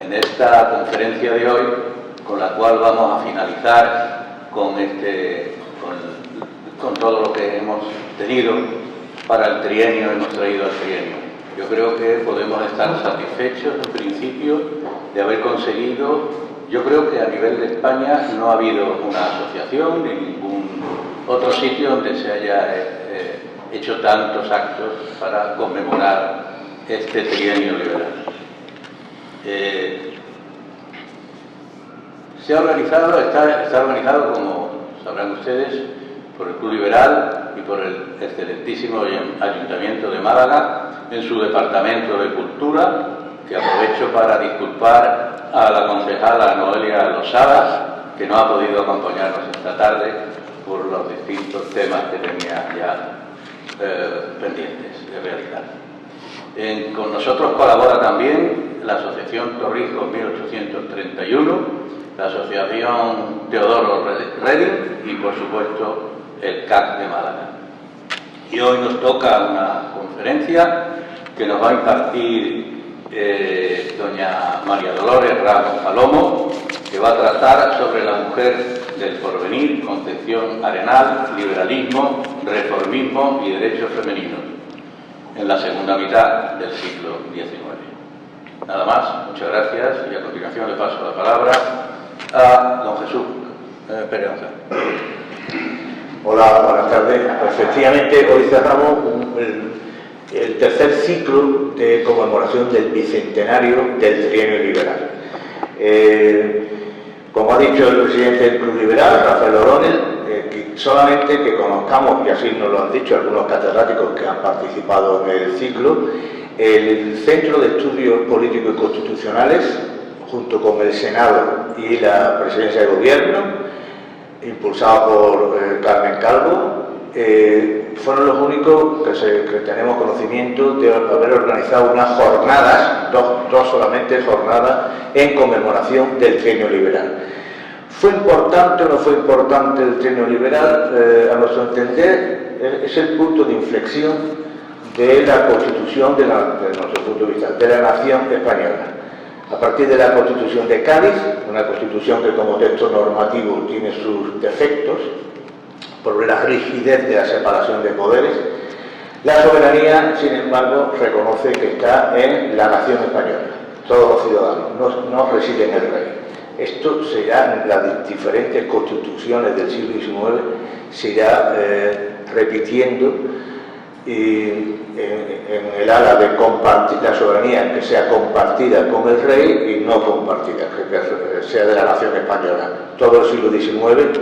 en esta conferencia de hoy, con la cual vamos a finalizar con todo lo que hemos tenido para el trienio, hemos traído al trienio. Yo creo que podemos estar satisfechos en principio de haber conseguido. Yo creo que a nivel de España no ha habido una asociación ni ningún otro sitio donde se haya hecho tantos actos para conmemorar este trienio liberal. Está organizado, como sabrán ustedes, por el Club Liberal y por el excelentísimo Ayuntamiento de Málaga en su Departamento de Cultura, que aprovecho para disculpar a la concejala Noelia Losada, que no ha podido acompañarnos esta tarde por los distintos temas que tenía ya pendientes de realizar. Con nosotros colabora también la Asociación Torrijos 1831, la Asociación Teodoro Reding y, por supuesto, el CAC de Málaga. Y hoy nos toca una conferencia que nos va a impartir doña María Dolores Ramos Palomo, que va a tratar sobre la mujer del porvenir, Concepción Arenal, liberalismo, reformismo y derechos femeninos en la segunda mitad del siglo XIX. Nada más, muchas gracias, y a continuación le paso la palabra a don Jesús Pérez González. Hola, buenas tardes. Efectivamente, hoy cerramos el tercer ciclo de conmemoración del bicentenario del trienio liberal. Como ha dicho el presidente del Club Liberal, Rafael O'Donnell, solamente que conozcamos, y así nos lo han dicho algunos catedráticos que han participado en el ciclo, el Centro de Estudios Políticos y Constitucionales, junto con el Senado y la Presidencia de Gobierno, impulsado por Carmen Calvo, fueron los únicos que tenemos conocimiento de haber organizado unas jornadas, dos solamente jornadas, en conmemoración del trienio liberal. ¿Fue importante o no fue importante el trienio liberal? A nuestro entender, es el punto de inflexión de la Constitución, de nuestro punto de vista, de la nación española. A partir de la Constitución de Cádiz, una Constitución que como texto normativo tiene sus defectos, por la rigidez de la separación de poderes, la soberanía, sin embargo, reconoce que está en la nación española. Todos los ciudadanos, no residen en el rey. Esto se irá en las diferentes constituciones del siglo XIX, se irá repitiendo, y en el ala de compartir la soberanía, que sea compartida con el rey y no compartida, que sea de la nación española. Todo el siglo XIX,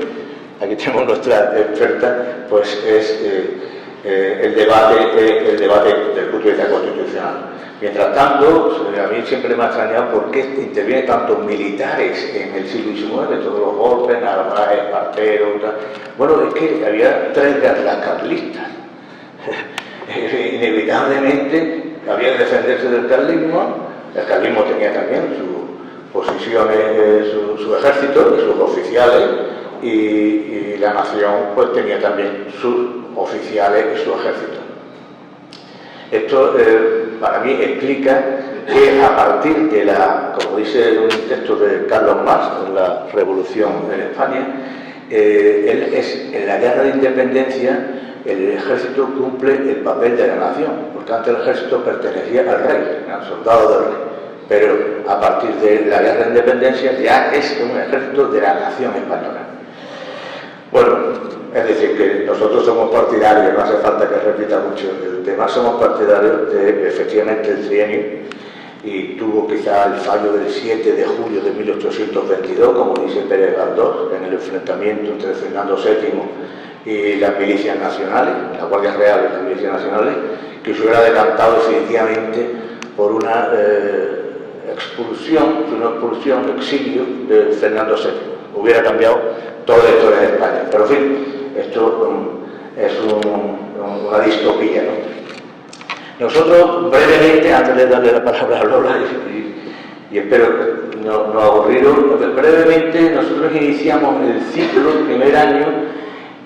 aquí tenemos nuestra experta, pues es el debate del punto de vista constitucional. Mientras tanto, a mí siempre me ha extrañado por qué intervienen tantos militares en el siglo XIX, todos los golpes, Narváez, Espartero, tal. Bueno, es que había tres guerras carlistas. Inevitablemente había que defenderse del carlismo. El carlismo tenía también sus posiciones, su ejército y sus oficiales, y la nación pues tenía también sus oficiales y su ejército. Esto para mí explica que a partir de como dice un texto de Carlos Marx en la Revolución en España, en la guerra de independencia el ejército cumple el papel de la nación, porque antes el ejército pertenecía al rey, al soldado del rey, pero a partir de la guerra de independencia ya es un ejército de la nación española. Bueno, es decir, que nosotros somos partidarios, no hace falta que repita mucho el tema, somos partidarios de efectivamente el trienio, y tuvo quizá el fallo del 7 de julio de 1822, como dice Pérez Galdós, en el enfrentamiento entre Fernando VII y las milicias nacionales, la Guardia Real y las milicias nacionales, que se hubiera decantado definitivamente por una expulsión, exilio de Fernando VII. Hubiera cambiado toda la historia de España. Pero en fin, esto es una distopía, ¿no? Nosotros, brevemente, antes de darle la palabra a Lola, y espero no aburriros, brevemente, nosotros iniciamos el ciclo, el primer año,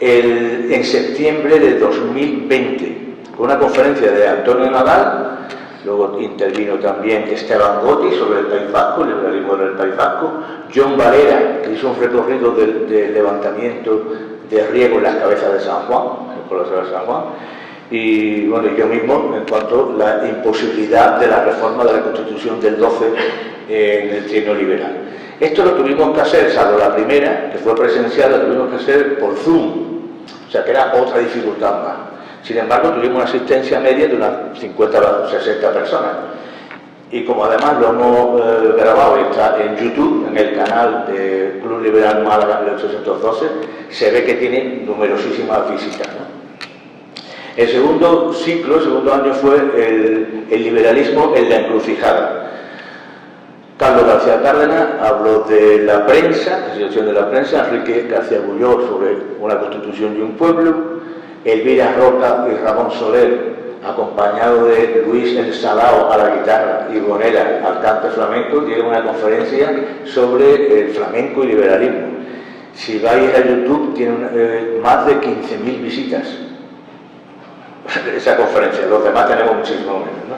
en septiembre de 2020, con una conferencia de Antonio Nadal, Luego intervino también Esteban Gotti sobre el País Vasco, el liberalismo del País Vasco. John Valera, que hizo un recorrido de levantamiento de riego en las cabezas de San Juan, en el Coloso de San Juan. Y bueno, yo mismo, en cuanto a la imposibilidad de la reforma de la Constitución del 12 en el trienio liberal. Esto lo tuvimos que hacer, salvo la primera, que fue presencial, lo tuvimos que hacer por Zoom, o sea que era otra dificultad más. Sin embargo, tuvimos una asistencia media de unas 50 o 60 personas. Y como además lo hemos grabado y está en YouTube, en el canal de Club Liberal Málaga 1812, se ve que tiene numerosísimas visitas, ¿no? El segundo ciclo, el segundo año fue el liberalismo en la encrucijada. Carlos García Cárdenas habló de la prensa, la situación de la prensa, Enrique García Bulló sobre una constitución y un pueblo, Elvira Roca y Ramón Soler, acompañado de Luis El Salao a la guitarra y Bonera al cante flamenco, dieron una conferencia sobre el flamenco y liberalismo. Si vais a YouTube, tiene más de 15.000 visitas esa conferencia, los demás tenemos muchísimo menos, ¿no?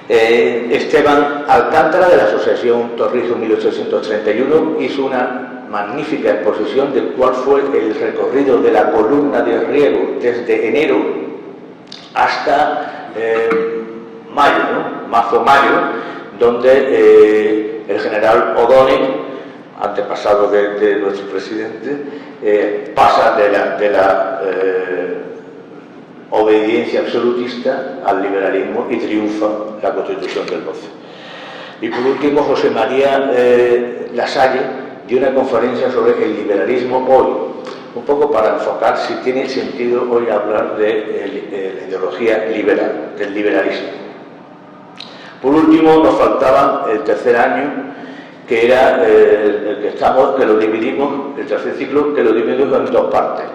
Esteban Alcántara, de la Asociación Torrijos 1831, hizo una magnífica exposición de cuál fue el recorrido de la columna de riego desde enero hasta mayo, ¿no? Marzo-mayo, donde el general O'Donnell, antepasado de nuestro presidente, pasa de la obediencia absolutista al liberalismo y triunfa la Constitución del 12. Y por último, José María Lasalle dio una conferencia sobre el liberalismo hoy, un poco para enfocar si tiene sentido hoy hablar de la ideología liberal, del liberalismo. Por último, nos faltaba el tercer año, que era el que lo dividimos, el tercer ciclo, que lo dividimos en dos partes.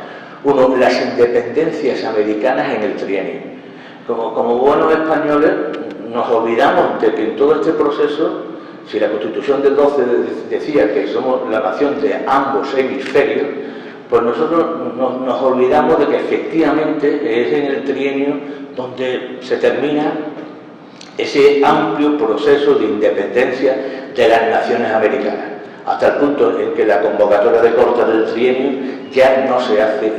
Uno, las independencias americanas en el trienio. Como buenos españoles nos olvidamos de que en todo este proceso, si la Constitución del 12 decía que somos la nación de ambos hemisferios, pues nosotros nos olvidamos de que efectivamente es en el trienio donde se termina ese amplio proceso de independencia de las naciones americanas, hasta el punto en que la convocatoria de Cortes del trienio ya no se hace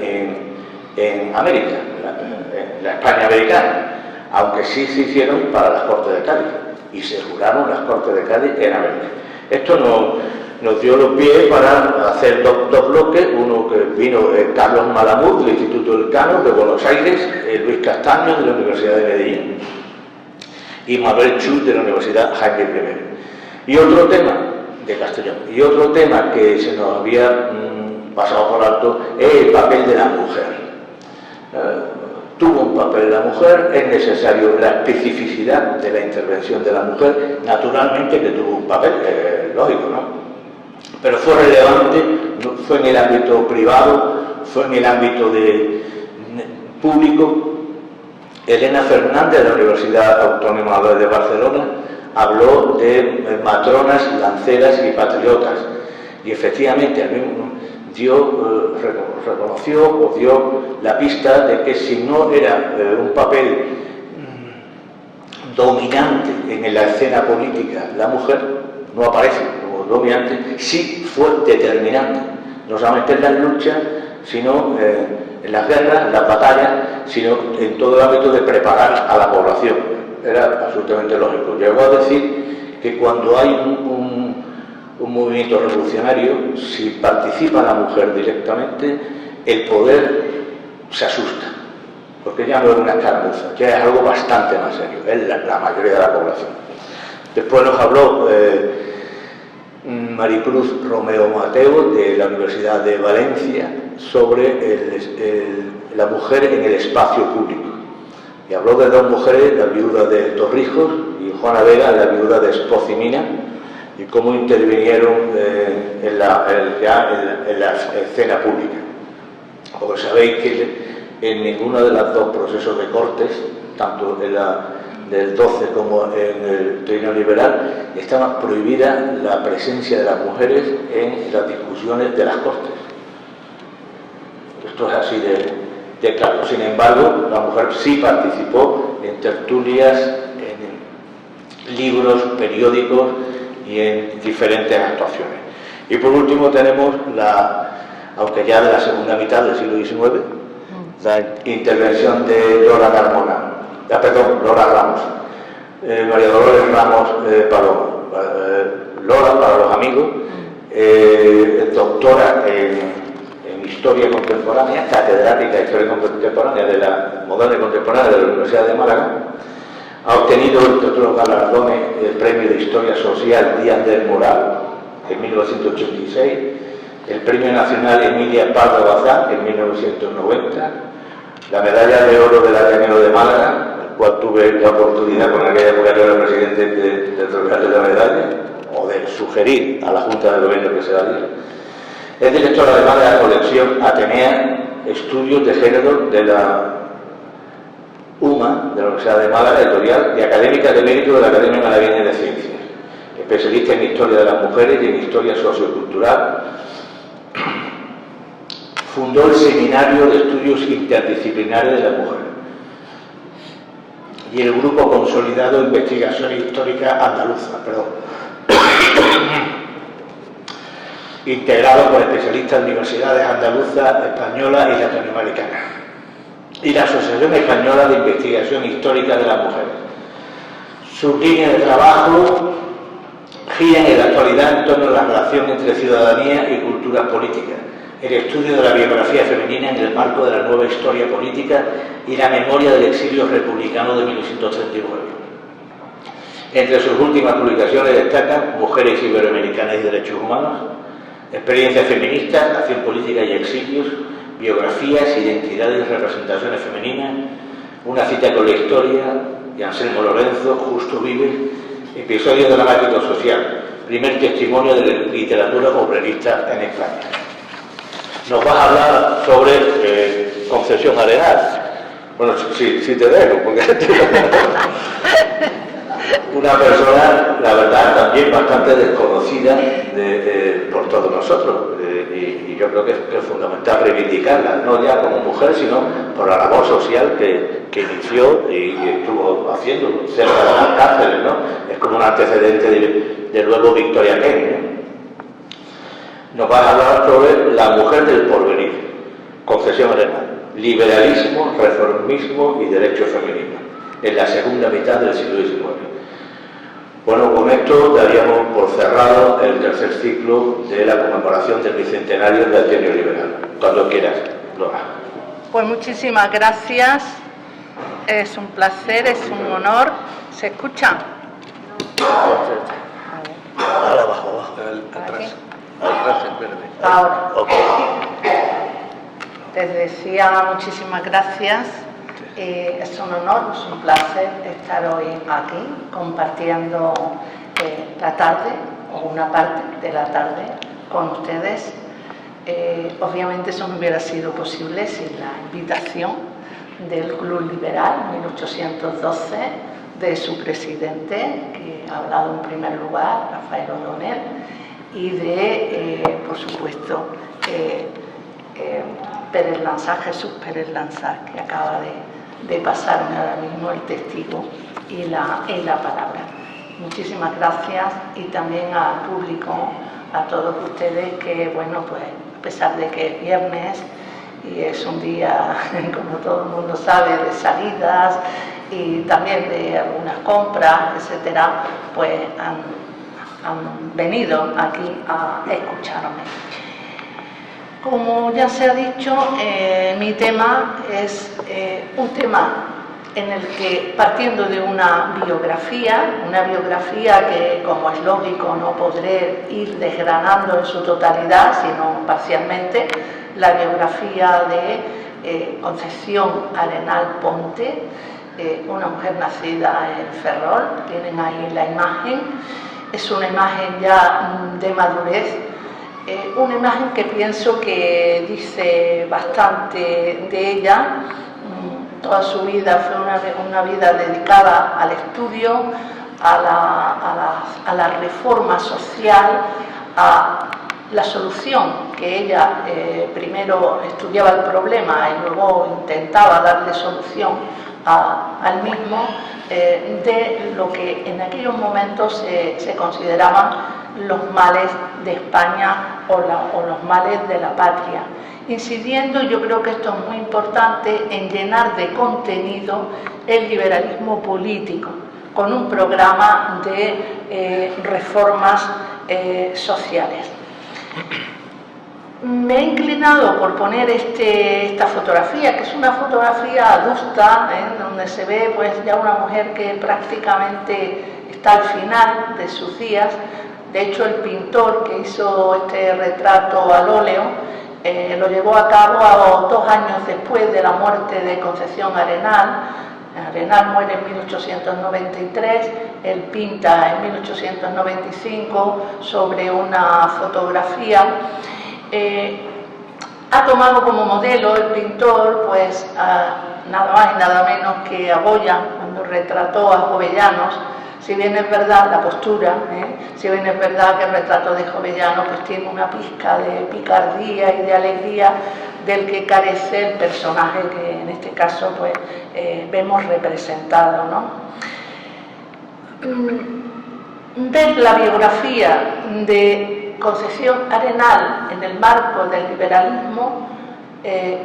en América, en la España americana, aunque sí se hicieron para las Cortes de Cádiz, y se juraron las Cortes de Cádiz en América. Esto nos dio los pies para hacer dos bloques, uno que vino Carlos Malamud, del Instituto Elcano de Buenos Aires, Luis Castaño, de la Universidad de Medellín, y Mabel Chu, de la Universidad Jaime I. Y otro tema, de Castellón, y otro tema que se nos había pasado por alto es el papel de la mujer. Tuvo un papel la mujer, es necesario la especificidad de la intervención de la mujer, naturalmente que tuvo un papel, lógico, ¿no? Pero fue relevante, fue en el ámbito privado, fue en el ámbito público. Elena Fernández, de la Universidad Autónoma de Barcelona, habló de matronas, lanceras y patriotas, y efectivamente reconoció o dio la pista de que si no era un papel dominante en la escena política, la mujer no aparece como dominante, sí fue determinante, no solamente en las luchas, sino en las guerras, en las batallas, sino en todo el ámbito de preparar a la población. Era absolutamente lógico. Llegó a decir que cuando hay un movimiento revolucionario, si participa la mujer directamente, el poder se asusta, porque ya no es una escaramuza, ya es algo bastante más serio, es la mayoría de la población. Después nos habló Maricruz Romeo Mateo, de la Universidad de Valencia, sobre la mujer en el espacio público. Y habló de dos mujeres, la viuda de Torrijos y Juana Vega, la viuda de Espocimina, y cómo intervinieron en la escena pública. Porque sabéis que en ninguno de los dos procesos de Cortes, tanto en del 12 como en el trienio liberal, estaba prohibida la presencia de las mujeres en las discusiones de las Cortes. Esto es así de claro. Sin embargo, la mujer sí participó en tertulias, libros, periódicos y en diferentes actuaciones. Y por último tenemos aunque ya de la segunda mitad del siglo XIX, la intervención de Lola Ramos, María Dolores Ramos Palomo. Lola, para los amigos, doctora en Historia Contemporánea, catedrática de Historia Contemporánea de la Moderna y Contemporánea de la Universidad de Málaga. Ha obtenido, entre otros galardones, el Premio de Historia Social Díaz del Moral en 1986, el Premio Nacional Emilia Pardo Bazán en 1990, la Medalla de Oro del Ateneo de Málaga, el cual tuve la oportunidad, con aquella época yo era presidente de otorgarle la medalla, o de sugerir a la Junta de Gobierno que se la diera. Es director además de la colección Atenea, Estudios de Género de la UMA, de la Universidad de Málaga, editorial, y académica de mérito de la Academia Malagueña de Ciencias, especialista en Historia de las Mujeres y en Historia Sociocultural. Fundó el Seminario de Estudios Interdisciplinares de la Mujer y el Grupo Consolidado de Investigación Histórica Andaluza, integrado por especialistas de universidades andaluzas, españolas y latinoamericanas, y la Asociación Española de Investigación Histórica de las Mujeres. Sus líneas de trabajo giran en la actualidad en torno a la relación entre ciudadanía y culturas políticas, el estudio de la biografía femenina en el marco de la nueva historia política y la memoria del exilio republicano de 1939. Entre sus últimas publicaciones destacan Mujeres Iberoamericanas y Derechos Humanos, Experiencias Feministas, Acción Política y Exilios, Biografías, Identidades y Representaciones Femeninas, Una cita con la historia, de Anselmo Lorenzo, Justo Vive, Episodio dramático social, primer testimonio de la literatura obrerista en España. Nos vas a hablar sobre Concepción Arenal. Bueno, sí te dejo, porque una persona, la verdad, también bastante desconocida por todos nosotros, y yo creo que es fundamental reivindicarla, no ya como mujer, sino por la labor social que inició y estuvo haciendo cerca de las cárceles, ¿no? Es como un antecedente de luego Victoria Kent, ¿no? Nos va a hablar sobre la mujer del porvenir, Concepción Arenal, liberalismo, reformismo y derecho femenino, en la segunda mitad del siglo XIX. Bueno, con esto daríamos por cerrado el tercer ciclo de la conmemoración del bicentenario del Ateneo Liberal. Cuando quieras, Lola. Pues muchísimas gracias, es un placer, es un honor. ¿Se escucha? Ahora abajo. Atrás. Atrás en verde. Ahora. Okay. Les decía muchísimas gracias. Es un honor, es un placer estar hoy aquí compartiendo la tarde o una parte de la tarde con ustedes. Obviamente eso no hubiera sido posible sin la invitación del Club Liberal 1812 de su presidente, que ha hablado en primer lugar, Rafael O'Donnell, y de, por supuesto, Pérez Lanza, Jesús Pérez Lanza, que acaba de pasarme ahora mismo el testigo y la palabra. Muchísimas gracias, y también al público, a todos ustedes que, bueno, pues a pesar de que es viernes y es un día, como todo el mundo sabe, de salidas y también de algunas compras, etcétera, pues han venido aquí a escucharme. Como ya se ha dicho, mi tema es un tema en el que, partiendo de una biografía que, como es lógico, no podré ir desgranando en su totalidad, sino parcialmente, la biografía de Concepción Arenal Ponte, una mujer nacida en Ferrol. Tienen ahí la imagen, es una imagen ya de madurez, una imagen que pienso que dice bastante de ella. Toda su vida fue una vida dedicada al estudio, a la reforma social, a la solución, que ella primero estudiaba el problema y luego intentaba darle solución al mismo de lo que en aquellos momentos se consideraban los males de España o los males de la patria, incidiendo, yo creo que esto es muy importante, en llenar de contenido el liberalismo político, con un programa de reformas sociales. Me he inclinado por poner esta fotografía, que es una fotografía adusta, donde se ve pues ya una mujer que prácticamente está al final de sus días. De hecho, el pintor que hizo este retrato al óleo lo llevó a cabo 2 años después de la muerte de Concepción Arenal. Arenal muere en 1893, él pinta en 1895 sobre una fotografía. Ha tomado como modelo el pintor pues nada más y nada menos que a Goya, cuando retrató a Jovellanos. Si bien es verdad la postura, si bien es verdad que el retrato de Jovellanos pues tiene una pizca de picardía y de alegría del que carece el personaje que en este caso pues vemos representado, ¿no? Ver la biografía de Concepción Arenal en el marco del liberalismo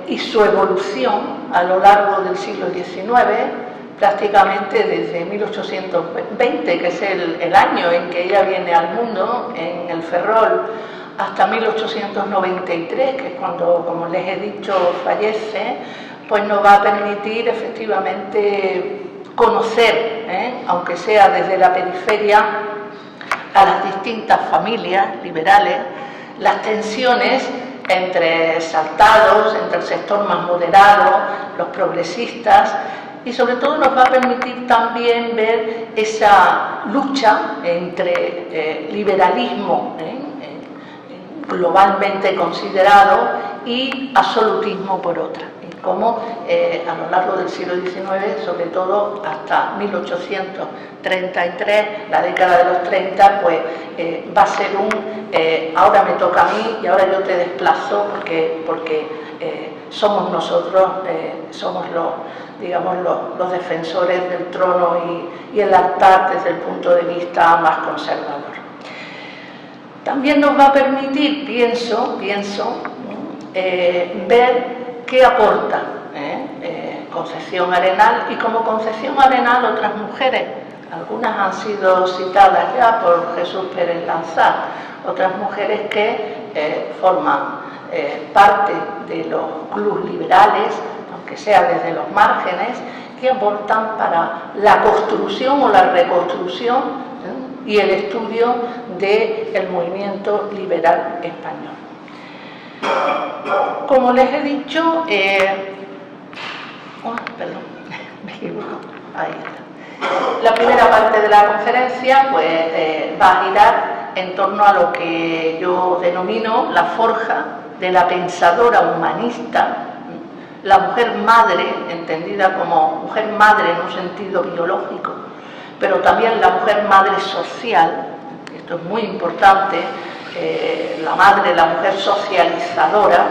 y su evolución a lo largo del siglo XIX, prácticamente desde 1820, que es el año en que ella viene al mundo, en el Ferrol, hasta 1893, que es cuando, como les he dicho, fallece, pues nos va a permitir efectivamente conocer, aunque sea desde la periferia, a las distintas familias liberales, las tensiones entre exaltados, entre el sector más moderado, los progresistas, y sobre todo nos va a permitir también ver esa lucha entre liberalismo globalmente considerado y absolutismo por otra, y cómo a lo largo del siglo XIX, sobre todo hasta 1833, la década de los 30, pues va a ser ahora me toca a mí y ahora yo te desplazo porque somos nosotros, somos los defensores del trono y el altar desde el punto de vista más conservador. También nos va a permitir, pienso, ver qué aporta Concepción Arenal, y como Concepción Arenal otras mujeres. Algunas han sido citadas ya por Jesús Pérez Lanzar, otras mujeres que forman parte de los clubes liberales, aunque sea desde los márgenes, que aportan para la construcción o la reconstrucción y el estudio del movimiento liberal español. Como les he dicho, perdón, me equivoco, ahí está. La primera parte de la conferencia pues, va a girar en torno a lo que yo denomino la forja de la pensadora humanista, la mujer madre, entendida como mujer madre en un sentido biológico, pero también la mujer madre social. Esto es muy importante, la madre, la mujer socializadora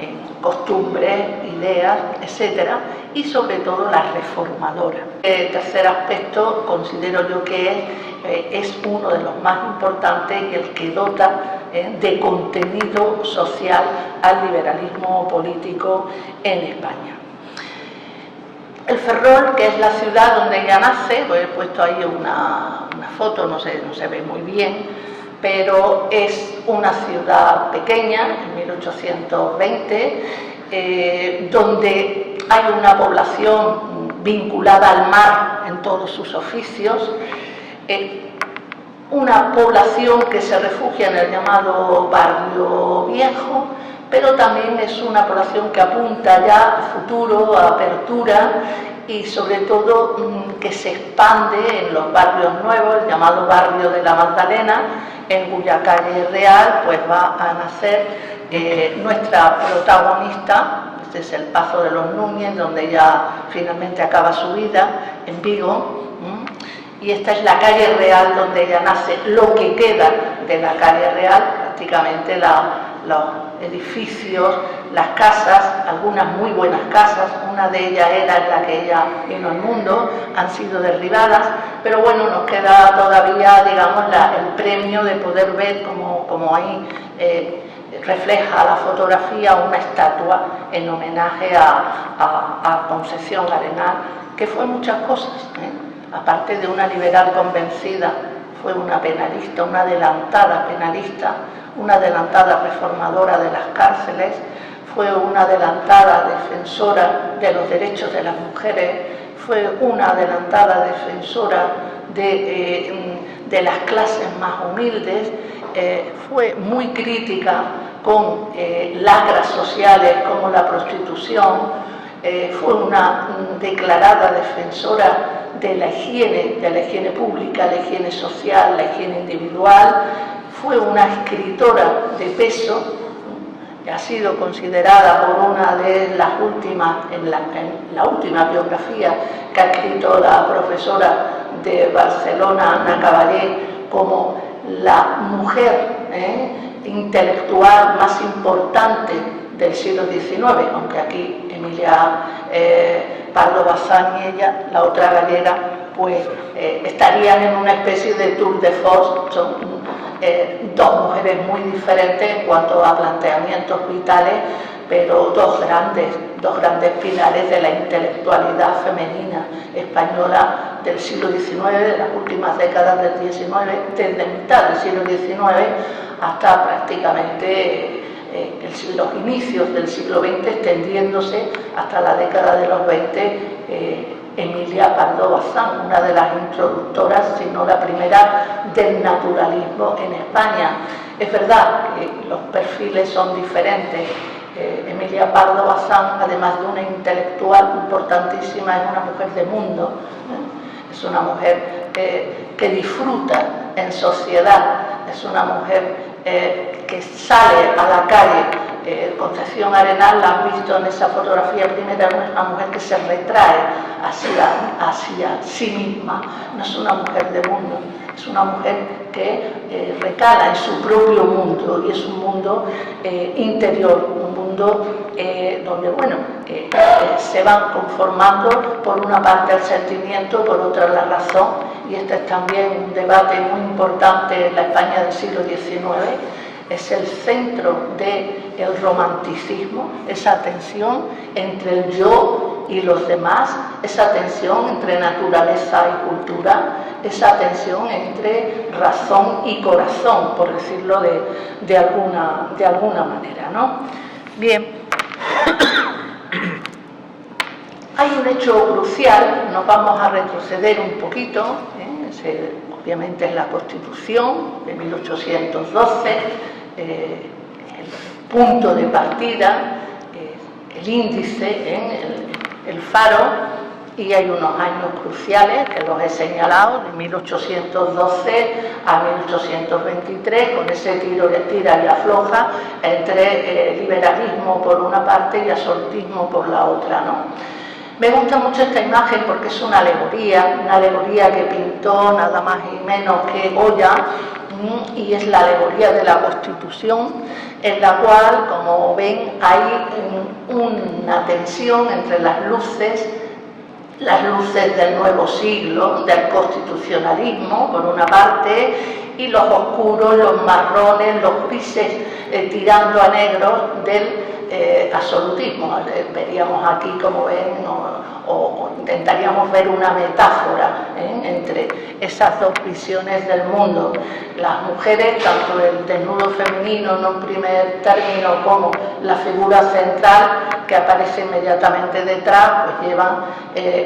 en costumbres, ideas, etcétera, y sobre todo la reformadora. El tercer aspecto considero yo que es uno de los más importantes y el que dota de contenido social al liberalismo político en España. El Ferrol, que es la ciudad donde ella nace, pues he puesto ahí una foto, no se ve muy bien, pero es una ciudad pequeña, en 1820, donde hay una población vinculada al mar en todos sus oficios, una población que se refugia en el llamado barrio viejo, pero también es una población que apunta ya a futuro, a apertura, y sobre todo que se expande en los barrios nuevos, el llamado barrio de la Magdalena, en cuya calle real pues va a nacer nuestra protagonista. Este es el Pazo de los Núñez, donde ella finalmente acaba su vida, en Vigo, y esta es la calle real donde ella nace, lo que queda de la calle real, prácticamente los edificios las casas, algunas muy buenas casas, una de ellas era en la que ella vino al mundo, han sido derribadas, pero bueno, nos queda todavía, digamos, el premio de poder ver como ahí refleja la fotografía una estatua en homenaje a Concepción Arenal, que fue muchas cosas, aparte de una liberal convencida, fue una penalista, una adelantada penalista, una adelantada reformadora de las cárceles, fue una adelantada defensora de los derechos de las mujeres, fue una adelantada defensora de las clases más humildes, fue muy crítica con lacras sociales como la prostitución, fue una declarada defensora de la higiene pública, la higiene social, la higiene individual, fue una escritora de peso, ha sido considerada por una de las últimas, en la última biografía que ha escrito la profesora de Barcelona, Ana Caballé, como la mujer intelectual más importante del siglo XIX, aunque aquí Emilia Pardo Bazán y ella, la otra gallega, pues estarían en una especie de tour de force. Son dos mujeres muy diferentes en cuanto a planteamientos vitales, pero dos grandes pilares de la intelectualidad femenina española del siglo XIX, de las últimas décadas del XIX, desde mitad del siglo XIX hasta prácticamente los inicios del siglo XX, extendiéndose hasta la década de los 20, Emilia Pardo Bazán, una de las introductoras, si no la primera, del naturalismo en España. Es verdad que los perfiles son diferentes. Emilia Pardo Bazán, además de una intelectual importantísima, es una mujer de mundo, es una mujer que disfruta en sociedad, es una mujer que sale a la calle. Concepción Arenal, la han visto en esa fotografía primera, no es una mujer que se retrae hacia sí misma, no es una mujer de mundo, es una mujer que recala en su propio mundo, y es un mundo interior, un mundo donde, bueno, se van conformando por una parte el sentimiento, por otra la razón, y este es también un debate muy importante en la España del siglo XIX. Es el centro del romanticismo, esa tensión entre el yo y los demás, esa tensión entre naturaleza y cultura, esa tensión entre razón y corazón, por decirlo de alguna manera, ¿no? Bien, hay un hecho crucial, nos vamos a retroceder un poquito, obviamente es la Constitución de 1812, el punto de partida, el índice, el faro, y hay unos años cruciales que los he señalado, de 1812 a 1823, con ese tira y afloja entre liberalismo por una parte y absolutismo por la otra, ¿no? Me gusta mucho esta imagen porque es una alegoría que pintó nada más y menos que Goya, y es la alegoría de la Constitución, en la cual, como ven, hay una tensión entre las luces del nuevo siglo, del constitucionalismo, por una parte, y los oscuros, los marrones, los grises, tirando a negros del absolutismo. Veríamos aquí, como ven, o intentaríamos ver una metáfora entre esas dos visiones del mundo. Las mujeres, tanto el desnudo femenino en un primer término como la figura central que aparece inmediatamente detrás, pues llevan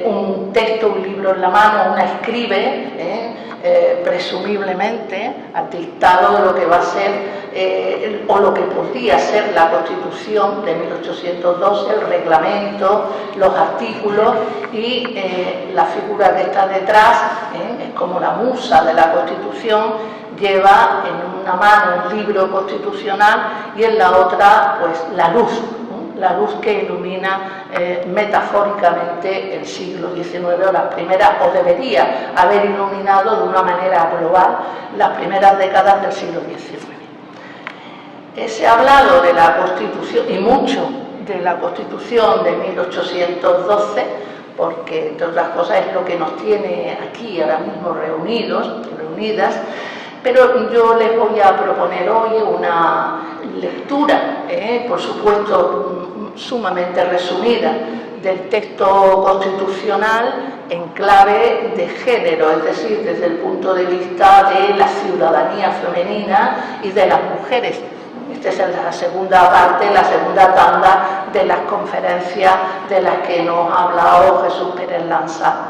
un texto, un libro en la mano, una escribe, presumiblemente al dictado de lo que va a ser o lo que podría ser la Constitución de 1812, el reglamento, los artículos, y la figura que está detrás, es como la musa de la Constitución, lleva en una mano un libro constitucional y en la otra pues la luz que ilumina metafóricamente el siglo XIX, o las primeras, o debería haber iluminado de una manera global las primeras décadas del siglo XIX. Se ha hablado de la Constitución, y mucho, de la Constitución de 1812, porque, entre otras cosas, es lo que nos tiene aquí ahora mismo reunidas, pero yo les voy a proponer hoy una lectura, por supuesto, sumamente resumida, del texto constitucional en clave de género, es decir, desde el punto de vista de la ciudadanía femenina y de las mujeres. Esta es la segunda parte, la segunda tanda de las conferencias de las que nos ha hablado Jesús Pérez Lanza.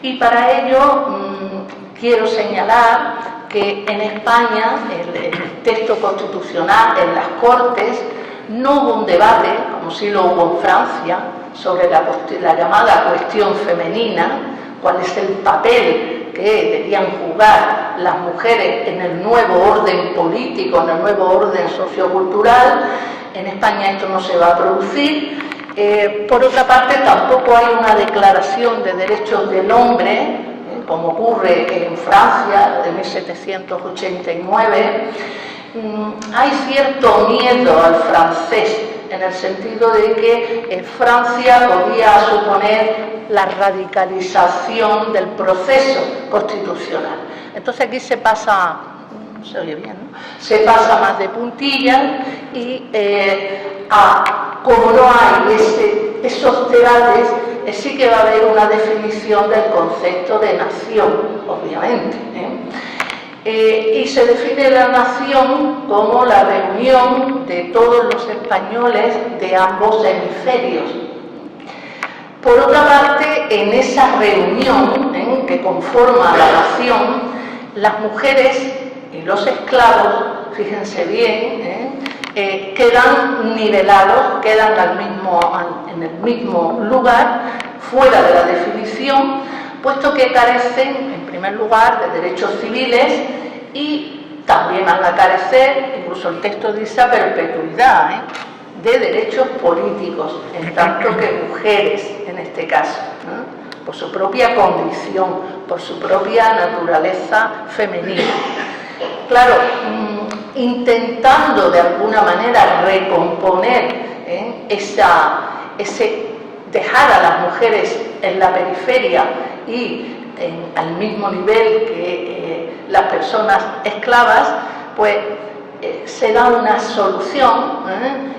Y para ello quiero señalar que en España el texto constitucional en las Cortes no hubo un debate, como sí lo hubo en Francia, sobre la llamada cuestión femenina, cuál es el papel que debían jugar las mujeres en el nuevo orden político, en el nuevo orden sociocultural. En España esto no se va a producir. Por otra parte, tampoco hay una declaración de derechos del hombre, como ocurre en Francia de 1789. Hay cierto miedo al francés, en el sentido de que Francia podía suponer la radicalización del proceso constitucional. Entonces aquí se pasa, se oye bien, ¿no? Se pasa más de puntillas y como no hay esos debates, sí que va a haber una definición del concepto de nación, obviamente, y se define la nación como la reunión de todos los españoles de ambos hemisferios. Por otra parte, en esa reunión que conforma la nación, las mujeres y los esclavos, fíjense bien, quedan nivelados, quedan en el mismo lugar, fuera de la definición, puesto que carecen, en primer lugar, de derechos civiles y también van a carecer, incluso el texto dice a perpetuidad, de derechos políticos, en tanto que mujeres, en este caso, por su propia condición, por su propia naturaleza femenina. Claro, intentando de alguna manera recomponer dejar a las mujeres en la periferia y al mismo nivel que las personas esclavas, pues se da una solución,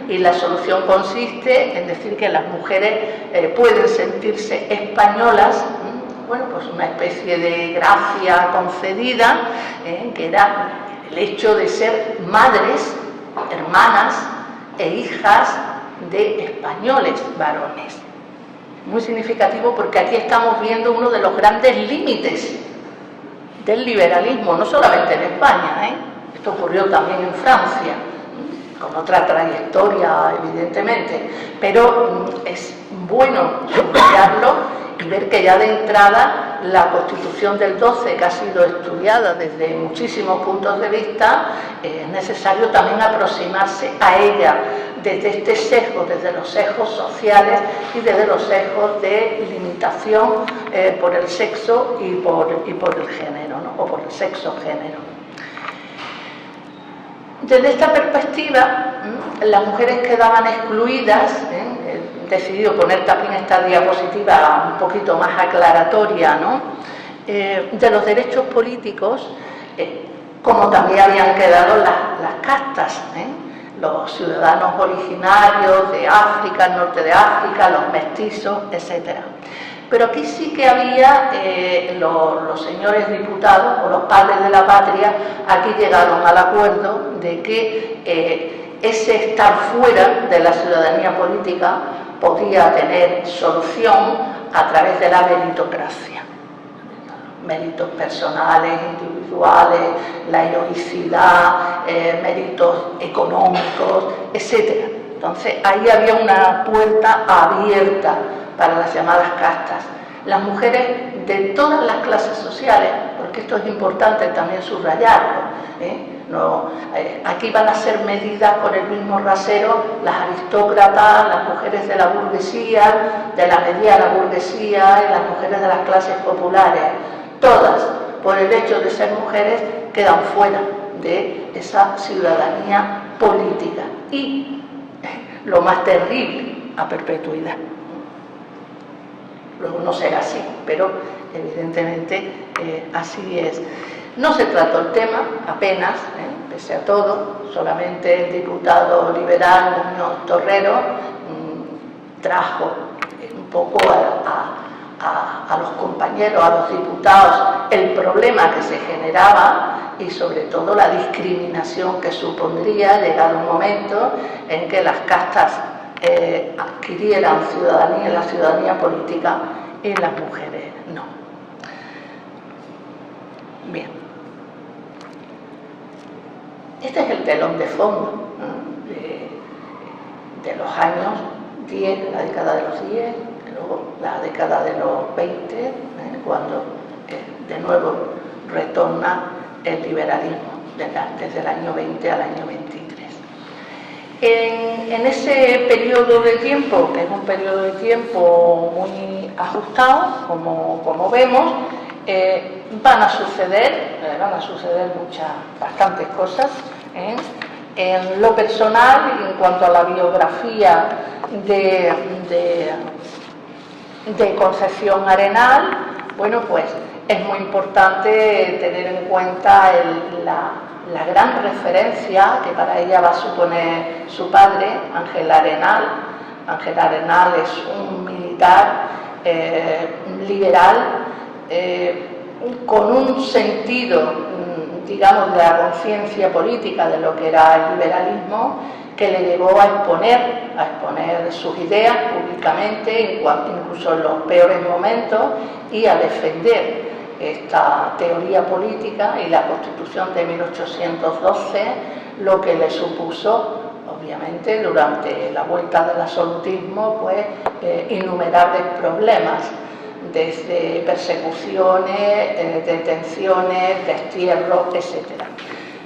y la solución consiste en decir que las mujeres pueden sentirse españolas, bueno, pues una especie de gracia concedida, que era el hecho de ser madres, hermanas e hijas de españoles varones. Muy significativo, porque aquí estamos viendo uno de los grandes límites del liberalismo, no solamente en España, esto ocurrió también en Francia, con otra trayectoria evidentemente, pero es bueno subrayarlo y ver que ya de entrada la Constitución del 12, que ha sido estudiada desde muchísimos puntos de vista, es necesario también aproximarse a ella desde este sesgo, desde los sesgos sociales y desde los sesgos de limitación por el sexo y por el género, ¿no? O por el sexo-género. Desde esta perspectiva, las mujeres quedaban excluidas. He decidido poner también esta diapositiva un poquito más aclaratoria, ¿no? De los derechos políticos, como también habían quedado las castas, los ciudadanos originarios de África, el norte de África, los mestizos, etc. Pero aquí sí que había los señores diputados o los padres de la patria, aquí llegaron al acuerdo de que ese estar fuera de la ciudadanía política podía tener solución a través de la meritocracia. Méritos personales, individuales, la heroicidad, méritos económicos, etc. Entonces ahí había una puerta abierta para las llamadas castas. Las mujeres de todas las clases sociales, porque esto es importante también subrayarlo, aquí van a ser medidas con el mismo rasero las aristócratas, las mujeres de la burguesía, de la mediana burguesía y las mujeres de las clases populares. Todas, por el hecho de ser mujeres, quedan fuera de esa ciudadanía política y, lo más terrible, a perpetuidad. Luego no será así, pero evidentemente así es. No se trató el tema apenas, pese a todo, solamente el diputado liberal Muñoz Torrero trajo un poco a los compañeros, a los diputados, el problema que se generaba y sobre todo la discriminación que supondría llegar un momento en que las castas adquirieran ciudadanía, la ciudadanía política, y las mujeres no. Bien. Este es el telón de fondo, ¿no?, de los años 10, la década de los 10, luego la década de los 20, cuando de nuevo retorna el liberalismo, desde el año 20 al año 23. En ese periodo de tiempo, que es un periodo de tiempo muy ajustado, como vemos, van a suceder bastantes cosas. En lo personal, y en cuanto a la biografía de Concepción Arenal, bueno, pues es muy importante tener en cuenta la gran referencia que para ella va a suponer su padre, Ángel Arenal. Ángel Arenal es un militar liberal con un sentido, digamos, de la conciencia política de lo que era el liberalismo, que le llevó a exponer sus ideas públicamente, incluso en los peores momentos, y a defender esta teoría política y la Constitución de 1812, lo que le supuso, obviamente, durante la vuelta del absolutismo, pues innumerables problemas, desde persecuciones, detenciones, destierros, etc.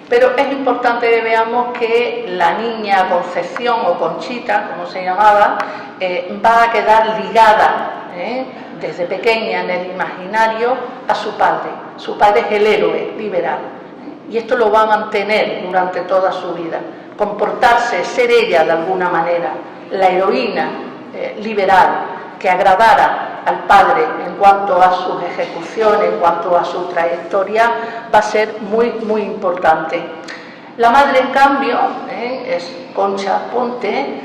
Pero es importante que veamos que la niña Concepción, o Conchita, como se llamaba, va a quedar ligada desde pequeña en el imaginario a su padre. Su padre es el héroe liberal, y esto lo va a mantener durante toda su vida. Comportarse, ser ella de alguna manera, la heroína liberal que agradara al padre en cuanto a sus ejecuciones, en cuanto a su trayectoria, va a ser muy, muy importante. La madre, en cambio, es Concha Ponte,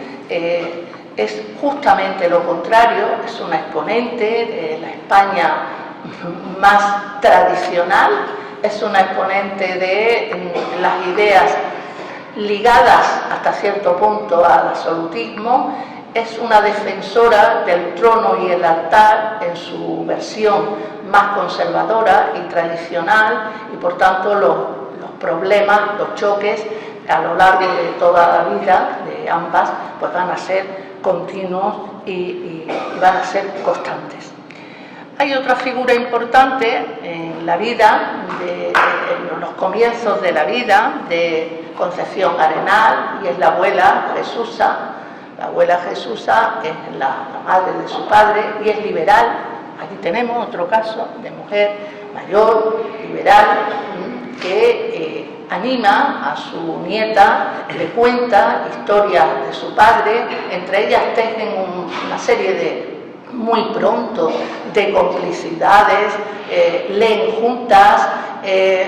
es justamente lo contrario, es una exponente de la España más tradicional, es una exponente de las ideas ligadas hasta cierto punto al absolutismo, es una defensora del trono y el altar en su versión más conservadora y tradicional, y por tanto los problemas, los choques a lo largo de toda la vida de ambas, pues van a ser continuos y van a ser constantes. Hay otra figura importante en la vida, en los comienzos de la vida de Concepción Arenal, y es la abuela Jesusa. La abuela Jesusa es la madre de su padre y es liberal. Aquí tenemos otro caso de mujer mayor, liberal, que anima a su nieta, le cuenta historias de su padre, entre ellas tejen una serie de, muy pronto, de complicidades, leen juntas,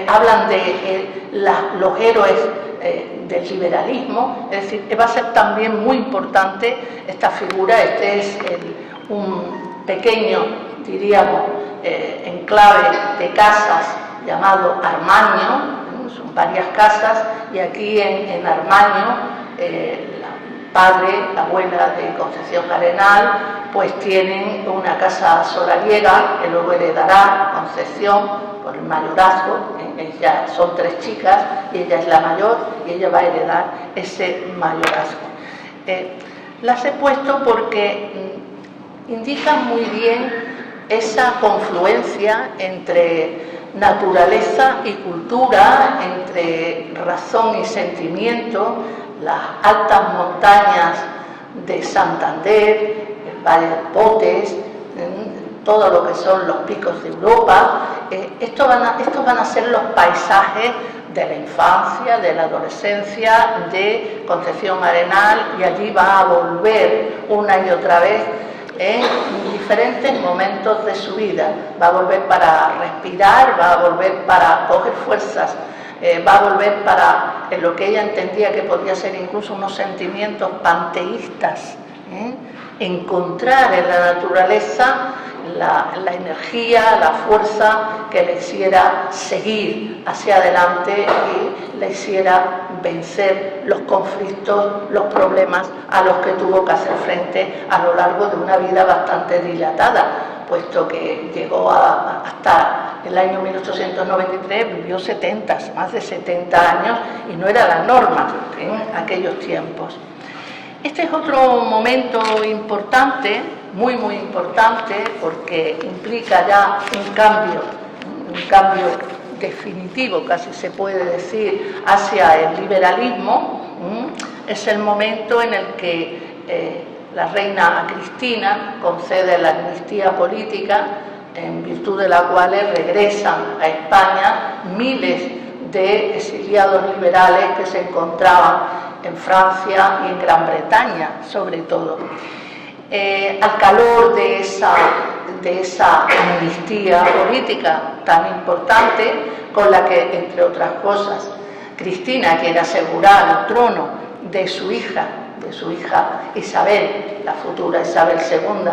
hablan de los héroes del liberalismo. Es decir, va a ser también muy importante esta figura. Este es un pequeño, diríamos, enclave de casas llamado Armaño. Son varias casas, y aquí en Armaño padre, la abuela de Concepción Arenal, pues tienen una casa solariega que luego heredará Concepción por el mayorazgo. Ella, son 3 chicas y ella es la mayor, y ella va a heredar ese mayorazgo. Las he puesto porque indican muy bien esa confluencia entre naturaleza y cultura, entre razón y sentimiento, las altas montañas de Santander, el Valle del Potes, todo lo que son los picos de Europa. Estos van a ser los paisajes de la infancia, de la adolescencia de Concepción Arenal, y allí va a volver una y otra vez en diferentes momentos de su vida. Va a volver para respirar, va a volver para coger fuerzas, va a volver para en lo que ella entendía que podía ser incluso unos sentimientos panteístas, encontrar en la naturaleza la energía, la fuerza que le hiciera seguir hacia adelante y le hiciera vencer los conflictos, los problemas a los que tuvo que hacer frente a lo largo de una vida bastante dilatada, puesto que llegó hasta el año 1893, vivió más de 70 años, y no era la norma en aquellos tiempos. Este es otro momento importante, muy importante, porque implica ya un cambio definitivo, casi se puede decir, hacia el liberalismo. Es el momento en el que la reina Cristina concede la amnistía política, en virtud de la cual regresan a España miles de exiliados liberales que se encontraban en Francia y en Gran Bretaña, sobre todo. Al calor de esa amnistía política tan importante, con la que, entre otras cosas, Cristina quiere asegurar el trono de su hija Isabel, la futura Isabel II,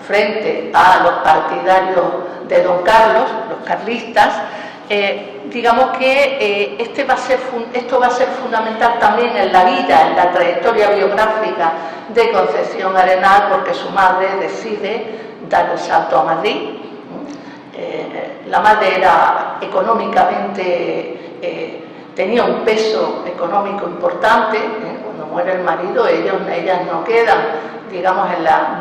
frente a los partidarios de don Carlos, los carlistas. Digamos que esto va a ser fundamental también en la vida, en la trayectoria biográfica de Concepción Arenal, porque su madre decide dar el salto a Madrid. La madre era económicamente, tenía un peso económico importante. Cuando muere el marido, ellas no quedan, digamos,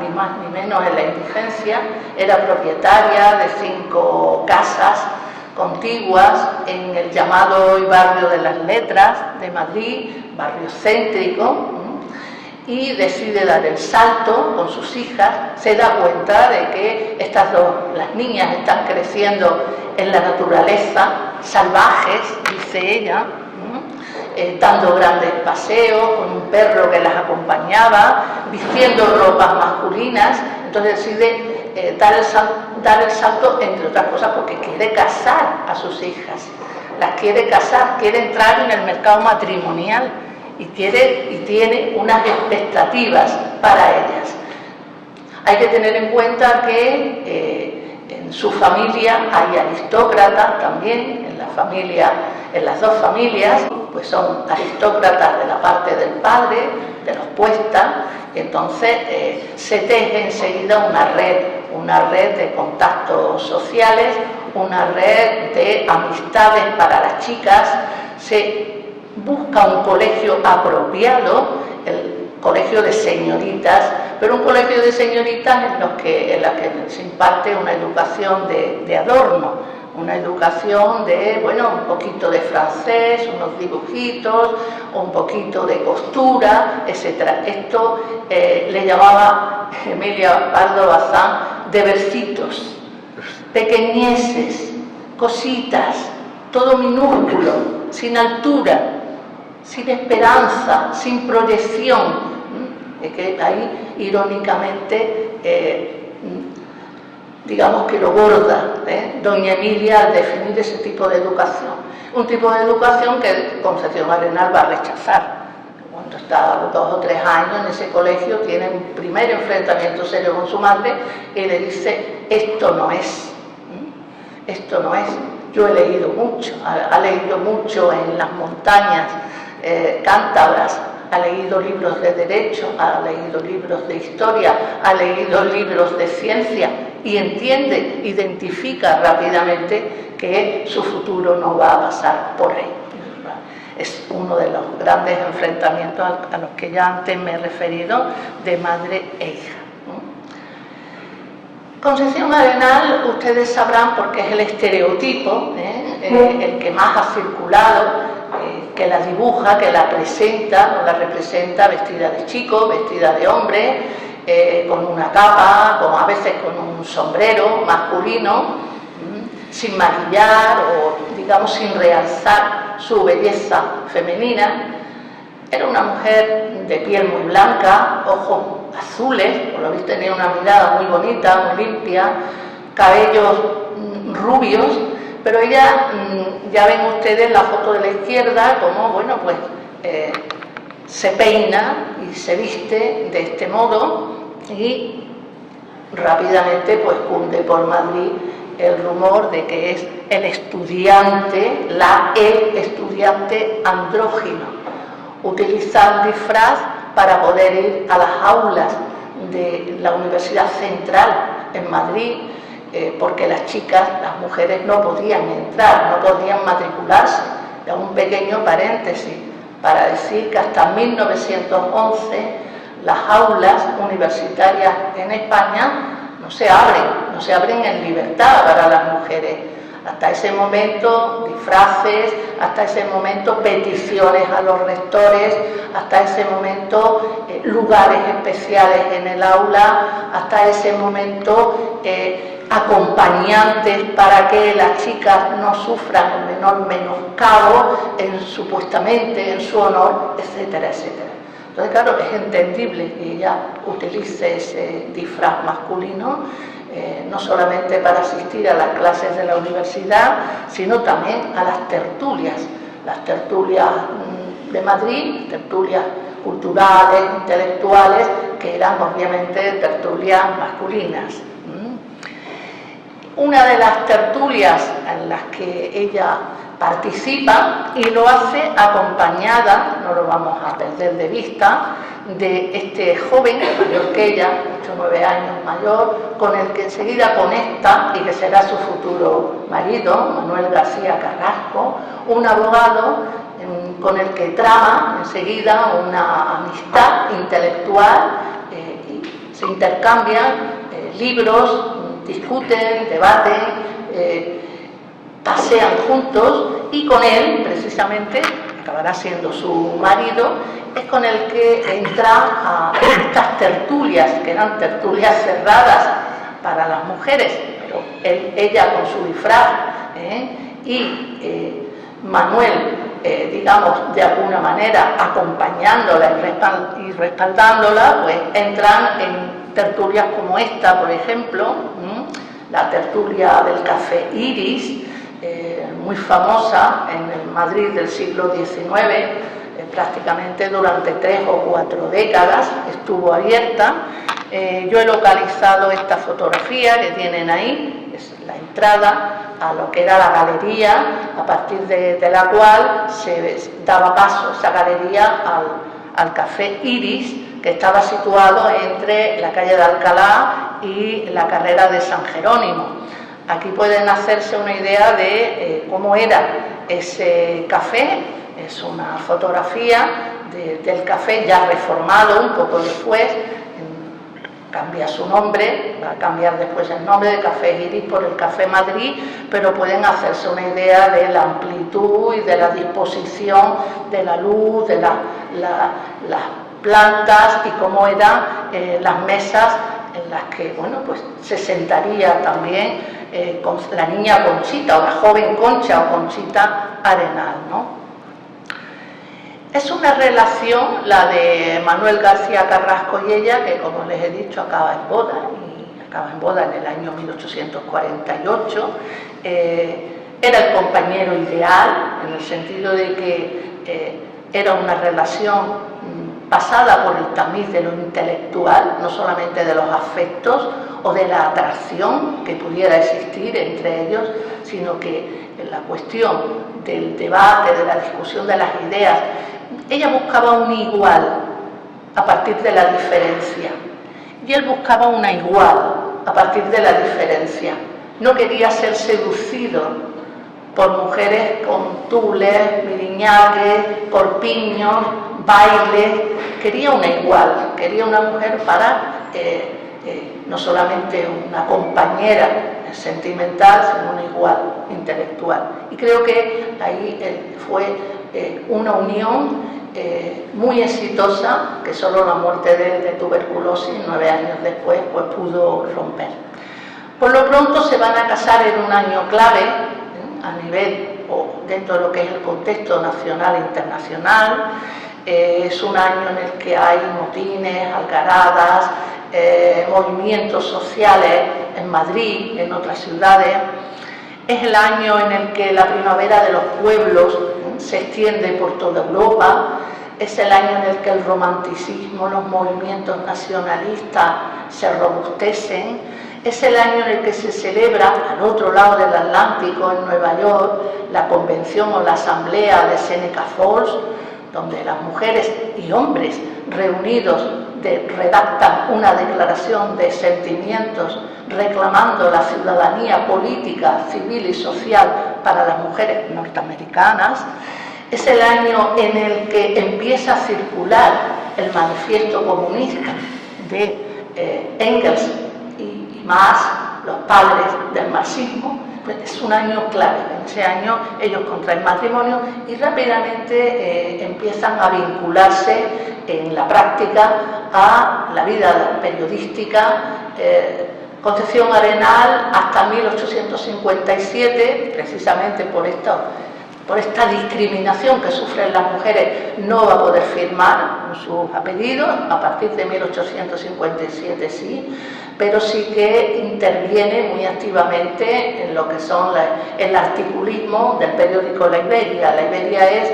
ni más ni menos en la indigencia. Era propietaria de 5 casas contiguas en el llamado hoy barrio de las Letras de Madrid, barrio céntrico, y decide dar el salto con sus hijas. Se da cuenta de que las niñas están creciendo en la naturaleza, salvajes, dice ella, dando grandes paseos, con un perro que las acompañaba, vistiendo ropas masculinas. Entonces decide dar el salto, entre otras cosas, porque quiere casar a sus hijas, las quiere casar, quiere entrar en el mercado matrimonial y tiene unas expectativas para ellas. Hay que tener en cuenta que en su familia hay aristócratas también, en las dos familias, pues son aristócratas de la parte del padre, de los Puesta. Entonces se teje enseguida una red de contactos sociales, una red de amistades para las chicas. Se busca un colegio apropiado, el colegio de señoritas, pero un colegio de señoritas en la que se imparte una educación de adorno, una educación de, un poquito de francés, unos dibujitos, un poquito de costura, etc. Esto le llamaba Emilia Pardo Bazán de versitos, pequeñeces, cositas, todo minúsculo, sin altura, sin esperanza, sin proyección. Es que ahí, irónicamente, digamos que lo borda doña Emilia al definir ese tipo de educación. Un tipo de educación que Concepción Arenal va a rechazar. Cuando está 2 o 3 años en ese colegio, tiene un primer enfrentamiento serio con su madre y le dice: esto no es, esto no es. Yo he leído mucho, ha leído mucho en las montañas cántabras, ha leído libros de derecho, ha leído libros de historia, ha leído libros de ciencia y entiende, identifica rápidamente que su futuro no va a pasar por ahí. Es uno de los grandes enfrentamientos a los que ya antes me he referido, de madre e hija. Concepción Arenal, ustedes sabrán, porque es el estereotipo, el que más ha circulado, que la dibuja, que la presenta, o la representa vestida de chico, vestida de hombre, con una capa, a veces con un sombrero masculino, sin maquillar o, digamos, sin realzar su belleza femenina. Era una mujer de piel muy blanca, ojos azules, por lo visto tenía una mirada muy bonita, muy limpia, cabellos rubios, pero ella, ya ven ustedes la foto de la izquierda, como, bueno, pues se peina y se viste de este modo y rápidamente pues cunde por Madrid el rumor de que es el estudiante andrógino. Utiliza el disfraz para poder ir a las aulas de la Universidad Central en Madrid, porque las chicas, las mujeres no podían entrar, no podían matricularse. Era un pequeño paréntesis para decir que hasta 1911 las aulas universitarias en España no se abren en libertad para las mujeres. Hasta ese momento, disfraces, hasta ese momento, peticiones a los rectores, hasta ese momento, lugares especiales en el aula, hasta ese momento, acompañantes para que las chicas no sufran el menor menoscabo supuestamente en su honor, etcétera, etcétera. Entonces, claro, es entendible que ella utilice ese disfraz masculino, no solamente para asistir a las clases de la universidad, sino también a las tertulias de Madrid, tertulias culturales, intelectuales, que eran obviamente tertulias masculinas. Una de las tertulias en las que ella participa, y lo hace acompañada, no lo vamos a perder de vista, de este joven, mayor que ella, 8 o 9 años mayor, con el que enseguida conecta y que será su futuro marido, Manuel García Carrasco, un abogado con el que trama enseguida una amistad intelectual, y se intercambian libros, discuten, debaten, pasean juntos, y con él, precisamente, acabará siendo su marido, es con el que entra a estas tertulias, que eran tertulias cerradas para las mujeres, pero ella con su disfraz, y Manuel, digamos, de alguna manera acompañándola y respaldándola, pues entran en tertulias como esta, por ejemplo, la tertulia del Café Iris, muy famosa en el Madrid del siglo XIX, prácticamente durante 3 o 4 décadas estuvo abierta. Yo he localizado esta fotografía que tienen ahí, es la entrada a lo que era la galería, a partir de la cual se daba paso esa galería al Café Iris, que estaba situado entre la calle de Alcalá y la carrera de San Jerónimo. Aquí pueden hacerse una idea de cómo era ese café. Es una fotografía del café ya reformado un poco después, cambia su nombre, va a cambiar después el nombre de Café Iris por el Café Madrid, pero pueden hacerse una idea de la amplitud y de la disposición de la luz, de las plantas y cómo eran las mesas en las que, bueno, pues se sentaría también con la niña Conchita, o la joven Concha o Conchita Arenal, ¿no? Es una relación, la de Manuel García Carrasco y ella, que, como les he dicho, acaba en boda en el año 1848. Era el compañero ideal, en el sentido de que era una relación pasada por el tamiz de lo intelectual, no solamente de los afectos o de la atracción que pudiera existir entre ellos, sino que en la cuestión del debate, de la discusión de las ideas, ella buscaba un igual a partir de la diferencia, y él buscaba una igual a partir de la diferencia. No quería ser seducido por mujeres con tules, miriñaques, corpiños, bailes. Quería una igual, quería una mujer para no solamente una compañera sentimental, sino una igual intelectual. Y creo que ahí fue una unión muy exitosa, que solo la muerte de tuberculosis 9 años después pues pudo romper. Por lo pronto se van a casar en un año clave, a nivel o dentro de lo que es el contexto nacional e internacional. Es un año en el que hay motines, algaradas, movimientos sociales en Madrid, en otras ciudades. Es el año en el que la primavera de los pueblos se extiende por toda Europa. Es el año en el que el romanticismo, los movimientos nacionalistas se robustecen. Es el año en el que se celebra, al otro lado del Atlántico, en Nueva York, la convención o la asamblea de Seneca Falls, donde las mujeres y hombres reunidos redactan una declaración de sentimientos reclamando la ciudadanía política, civil y social para las mujeres norteamericanas. Es el año en el que empieza a circular el manifiesto comunista de Engels y más los padres del marxismo. Pues es un año clave. En ese año ellos contraen matrimonio y rápidamente empiezan a vincularse en la práctica a la vida periodística. Concepción Arenal hasta 1857, precisamente por esta discriminación que sufren las mujeres, no va a poder firmar sus apellidos. A partir de 1857 sí, pero sí que interviene muy activamente en lo que son el articulismo del periódico La Iberia. La Iberia es,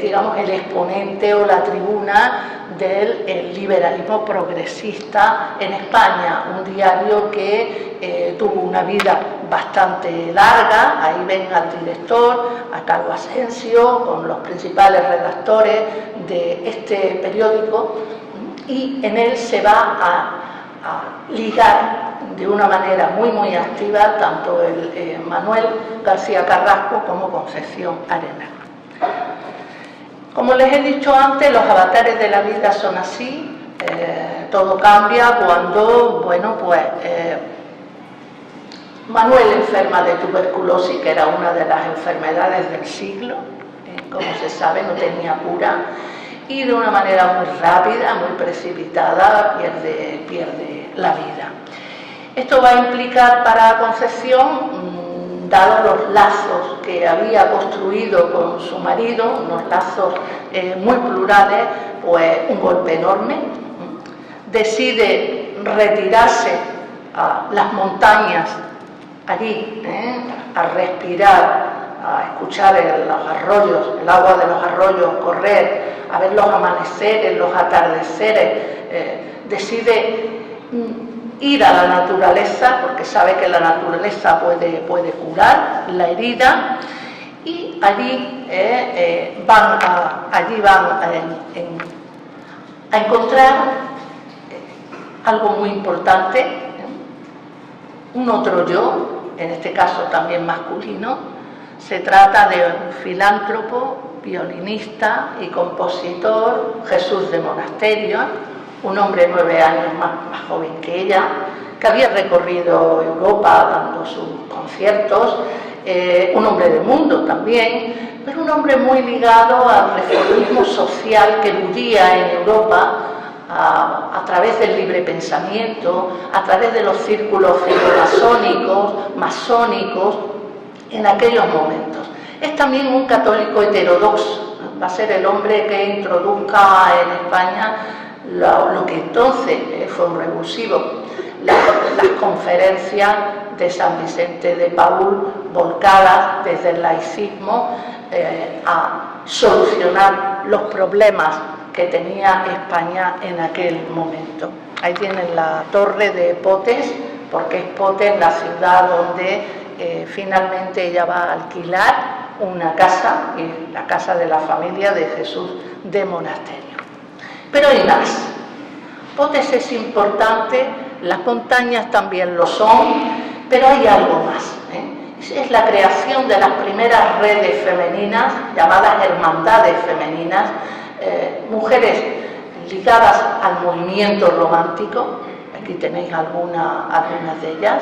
digamos, el exponente o la tribuna del liberalismo progresista en España, un diario que tuvo una vida bastante larga. Ahí ven al director, a Carlos Asensio, con los principales redactores de este periódico, y en él se va a ligar de una manera muy activa tanto el Manuel García Carrasco como Concepción Arenal. Como les he dicho antes, los avatares de la vida son así. Todo cambia cuando, Manuel enferma de tuberculosis, que era una de las enfermedades del siglo. Como se sabe, no tenía cura, y de una manera muy rápida, muy precipitada, pierde la vida. Esto va a implicar para Concepción, dados los lazos que había construido con su marido, unos lazos muy plurales, pues un golpe enorme. Decide retirarse a las montañas, allí, a respirar, a escuchar los arroyos, el agua de los arroyos correr, a ver los amaneceres, los atardeceres. Decide ir a la naturaleza, porque sabe que la naturaleza puede curar la herida, y allí van a encontrar algo muy importante, un otro yo, en este caso también masculino. Se trata de un filántropo, violinista y compositor, Jesús de Monasterio, un hombre 9 años más joven que ella, que había recorrido Europa dando sus conciertos, un hombre del mundo también, pero un hombre muy ligado al reformismo social que bullía en Europa a través del libre pensamiento, a través de los círculos filomasónicos, masónicos, en aquellos momentos. Es también un católico heterodoxo. Va a ser el hombre que introduzca en España lo que entonces fue un revulsivo, las conferencias de San Vicente de Paúl, volcadas desde el laicismo a solucionar los problemas que tenía España en aquel momento. Ahí tienen la torre de Potes, porque es Potes la ciudad donde finalmente ella va a alquilar una casa, la casa de la familia de Jesús de Monasterio. Pero hay más. Potes es importante, las montañas también lo son, pero hay algo más. Es la creación de las primeras redes femeninas, llamadas hermandades femeninas, mujeres ligadas al movimiento romántico. Aquí tenéis algunas de ellas.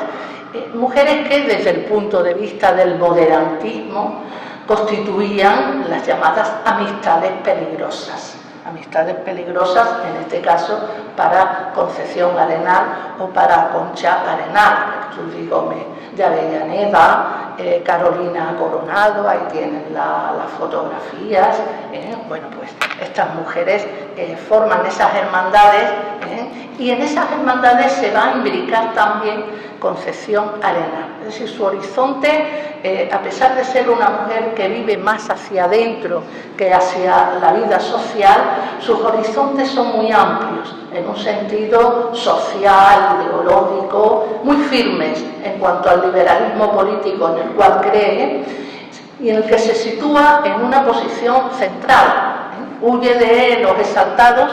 Mujeres que desde el punto de vista del moderantismo constituían las llamadas amistades peligrosas. Amistades peligrosas, en este caso, para Concepción Arenal o para Concha Arenal. Judy Gómez de Avellaneda, Carolina Coronado, ahí tienen las fotografías. Bueno, pues estas mujeres forman esas hermandades, y en esas hermandades se va a imbricar también Concepción Arenal. Es decir, su horizonte, a pesar de ser una mujer que vive más hacia adentro que hacia la vida social, sus horizontes son muy amplios, en un sentido social, ideológico, muy firmes en cuanto al liberalismo político en el cual cree y en el que se sitúa en una posición central. Huye de los exaltados,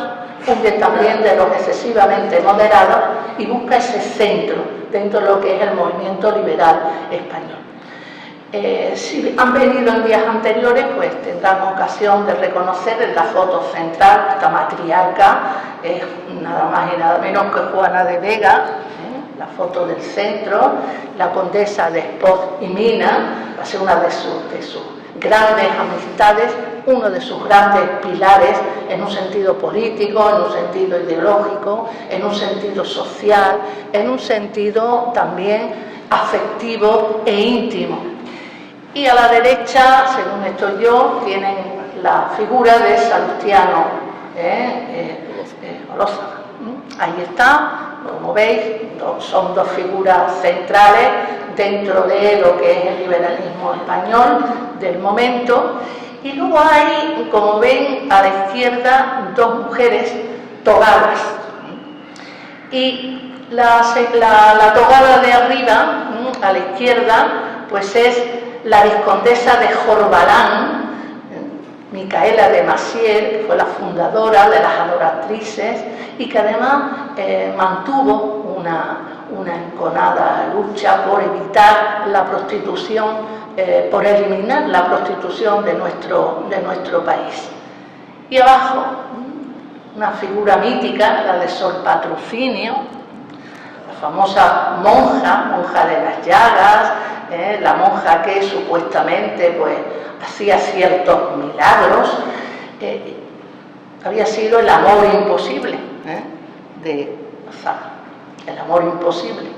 huye también de los excesivamente moderados y busca ese centro dentro de lo que es el movimiento liberal español. Si han venido en días anteriores, pues tendrán ocasión de reconocer en la foto central esta matriarca, es nada más y nada menos que Juana de Vega, la foto del centro, la condesa de Espot y Mina, va a ser una de sus grandes amistades, uno de sus grandes pilares en un sentido político, en un sentido ideológico, en un sentido social, en un sentido también afectivo e íntimo. Y a la derecha, según estoy yo, tienen la figura de Salustiano Olózaga. Ahí está, como veis, son dos figuras centrales dentro de lo que es el liberalismo español del momento. Y luego hay, como ven, a la izquierda dos mujeres togadas. Y la togada de arriba, a la izquierda, pues es la vizcondesa de Jorbarán, Micaela de Massieu, que fue la fundadora de las adoratrices y que además mantuvo una enconada lucha por evitar la prostitución, por eliminar la prostitución de nuestro país. Y abajo, una figura mítica, la de Sor Patrocinio, la famosa monja de las llagas, la monja que supuestamente pues hacía ciertos milagros, había sido el amor imposible de Olózaga, el amor imposible.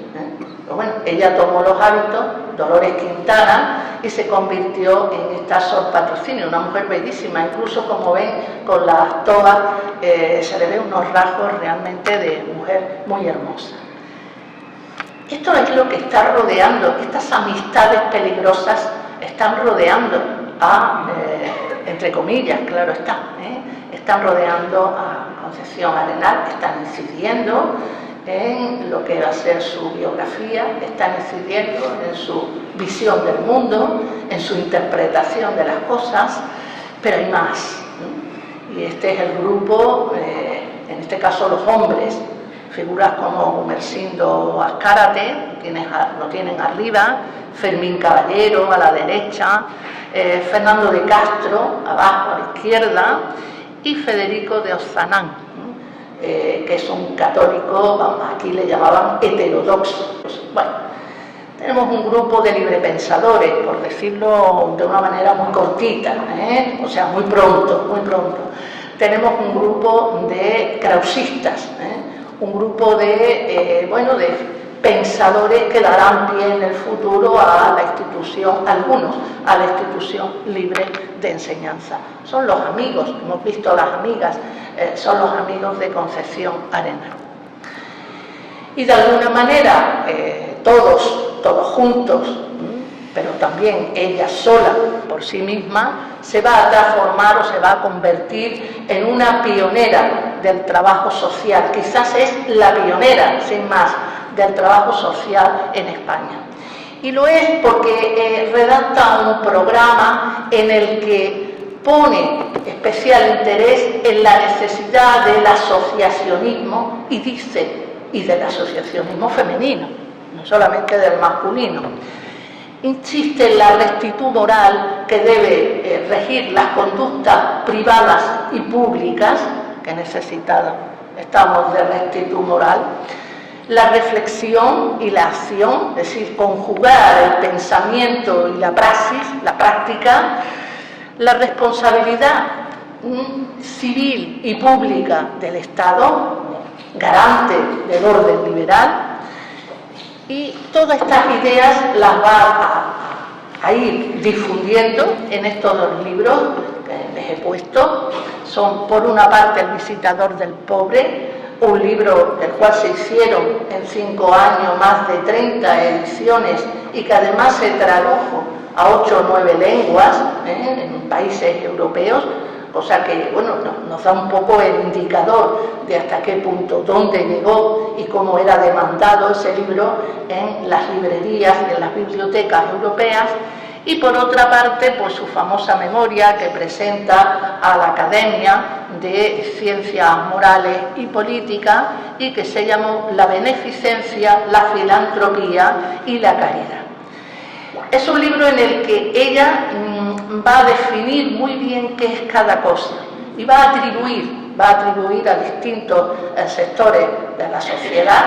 Pero bueno, ella tomó los hábitos, Dolores Quintana, y se convirtió en esta Sor Patrocinio, una mujer bellísima, incluso como ven con las togas se le ve unos rasgos realmente de mujer muy hermosa. Esto es lo que está rodeando, estas amistades peligrosas están rodeando a, entre comillas, claro está, están rodeando a Concepción Arenal, están incidiendo en lo que va a ser su biografía, están incidiendo en su visión del mundo, en su interpretación de las cosas, pero hay más. Y este es el grupo, en este caso los hombres, figuras como Gumersindo Azcárate, quienes lo tienen arriba, Fermín Caballero a la derecha, Fernando de Castro abajo a la izquierda y Federico de Ozanam, que es un católico, vamos, aquí le llamaban heterodoxo. Bueno, tenemos un grupo de librepensadores, por decirlo de una manera muy cortita, o sea, muy pronto. Tenemos un grupo de krausistas, un grupo de pensadores que darán pie en el futuro a la institución, algunos, a la institución libre de enseñanza. Son los amigos, hemos visto las amigas, son los amigos de Concepción Arenal. Y de alguna manera, todos juntos, pero también ella sola por sí misma, se va a transformar o se va a convertir en una pionera del trabajo social. Quizás es la pionera, sin más, del trabajo social en España. Y lo es porque redacta un programa en el que pone especial interés en la necesidad del asociacionismo y dice, y del asociacionismo femenino, no solamente del masculino. Insiste en la rectitud moral que debe regir las conductas privadas y públicas, que necesitadas estamos de rectitud moral, la reflexión y la acción, es decir, conjugar el pensamiento y la praxis, la práctica, la responsabilidad civil y pública del Estado, garante del orden liberal, Y todas estas ideas las va a ir difundiendo en estos dos libros que les he puesto. Son, por una parte, El visitador del pobre, un libro del cual se hicieron en 5 años más de 30 ediciones y que además se tradujo a 8 o 9 lenguas en países europeos, cosa que, bueno, nos da un poco el indicador de hasta qué punto, dónde llegó y cómo era demandado ese libro en las librerías y en las bibliotecas europeas. Y por otra parte, pues su famosa memoria que presenta a la Academia de Ciencias Morales y Políticas y que se llamó La beneficencia, la filantropía y la caridad. Es un libro en el que ella va a definir muy bien qué es cada cosa y va a atribuir a distintos sectores de la sociedad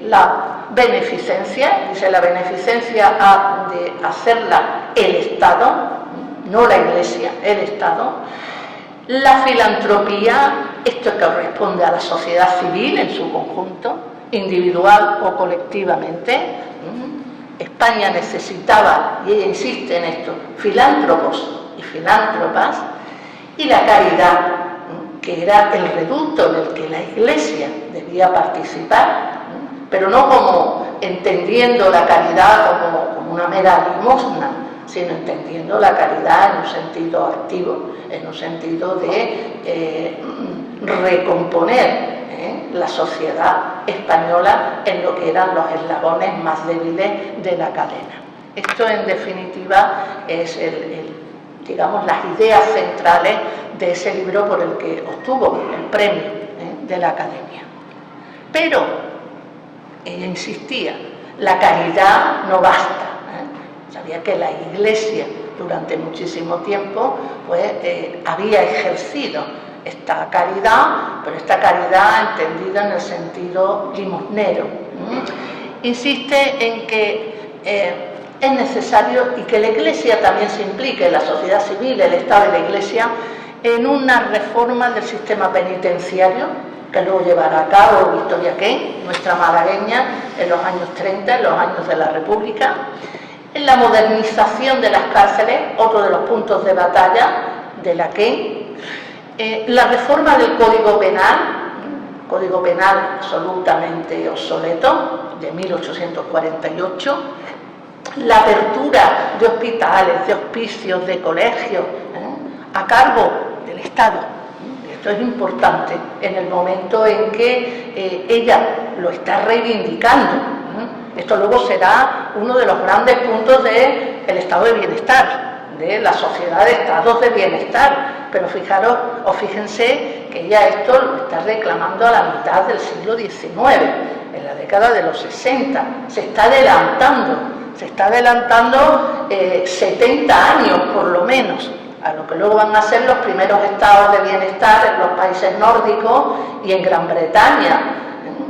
la beneficencia. Dice: la beneficencia ha de hacerla el Estado, no la Iglesia, el Estado. La filantropía, esto corresponde a la sociedad civil en su conjunto, individual o colectivamente. España necesitaba, y ella insiste en esto, filántropos y filántropas. Y la caridad, que era el reducto en el que la Iglesia debía participar, pero no como entendiendo la caridad como una mera limosna, sino entendiendo la caridad en un sentido activo, en un sentido de recomponer la sociedad española en lo que eran los eslabones más débiles de la cadena. Esto, en definitiva, es digamos, las ideas centrales de ese libro por el que obtuvo el premio de la Academia. Pero ella insistía: la caridad no basta. Sabía que la Iglesia durante muchísimo tiempo pues, había ejercido esta caridad, pero esta caridad entendida en el sentido limosnero. Insiste en que es necesario, y que la Iglesia también se implique, la sociedad civil, el Estado y la Iglesia, en una reforma del sistema penitenciario que luego llevará a cabo Victoria Kent, nuestra malagueña, en los años 30, en los años de la República, en la modernización de las cárceles, otro de los puntos de batalla de la Kent, la reforma del Código Penal absolutamente obsoleto, de 1848, la apertura de hospitales, de hospicios, de colegios, a cargo del Estado. Esto es importante en el momento en que ella lo está reivindicando. Esto luego será uno de los grandes puntos del estado de bienestar, de la sociedad de estados de bienestar. Pero fijaros, o fíjense que ella esto lo está reclamando a la mitad del siglo XIX, en la década de los 60. Se está adelantando 70 años por lo menos a lo que luego van a ser los primeros estados de bienestar en los países nórdicos y en Gran Bretaña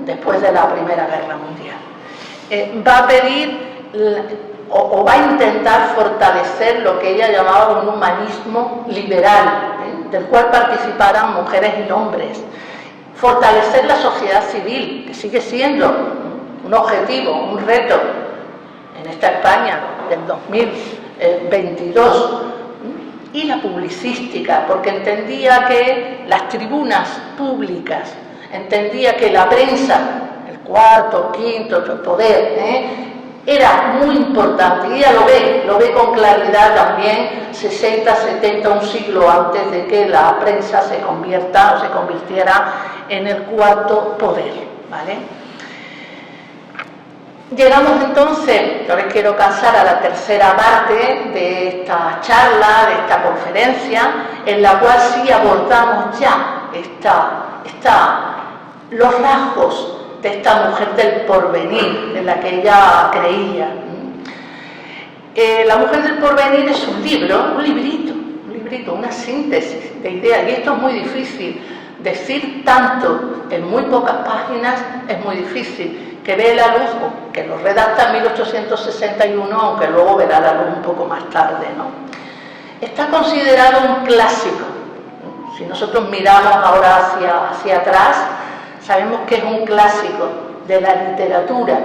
después de la Primera Guerra Mundial. Va a pedir o va a intentar fortalecer lo que ella llamaba un humanismo liberal, del cual participaran mujeres y hombres. Fortalecer la sociedad civil, que sigue siendo un objetivo, un reto en esta España del 2022, y la publicística, porque entendía que las tribunas públicas, entendía que la prensa, el cuarto, quinto, el poder, era muy importante, y ella lo ve con claridad también 60, 70, un siglo antes de que la prensa se convirtiera en el cuarto poder, ¿vale? Llegamos entonces, no les quiero cansar, a la tercera parte de esta charla, de esta conferencia, en la cual sí abordamos ya los rasgos de esta mujer del porvenir, en la que ella creía. La mujer del porvenir es un librito, una síntesis de ideas, y esto es muy difícil. Decir tanto en muy pocas páginas es muy difícil. Que ve la luz, que lo redacta en 1861, aunque luego verá la luz un poco más tarde, ¿no? Está considerado un clásico. Si nosotros miramos ahora hacia atrás, sabemos que es un clásico de la literatura,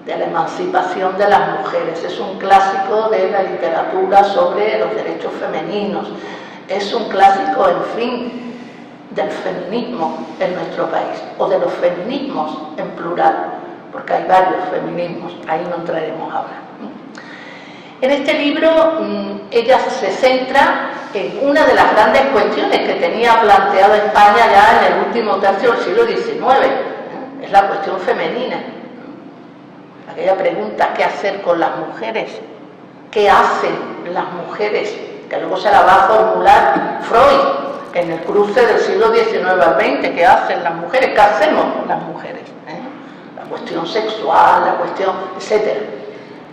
de la emancipación de las mujeres. Es un clásico de la literatura sobre los derechos femeninos. Es un clásico, en fin, del feminismo en nuestro país, o de los feminismos en plural, porque hay varios feminismos, ahí no entraremos ahora. En este libro ella se centra en una de las grandes cuestiones que tenía planteado España ya en el último tercio del siglo XIX, es la cuestión femenina. Aquella pregunta, ¿qué hacer con las mujeres? ¿Qué hacen las mujeres? Que luego se la va a formular Freud en el cruce del siglo XIX al XX. ¿Qué hacen las mujeres? ¿Qué hacemos las mujeres? La cuestión sexual, la cuestión, etcétera.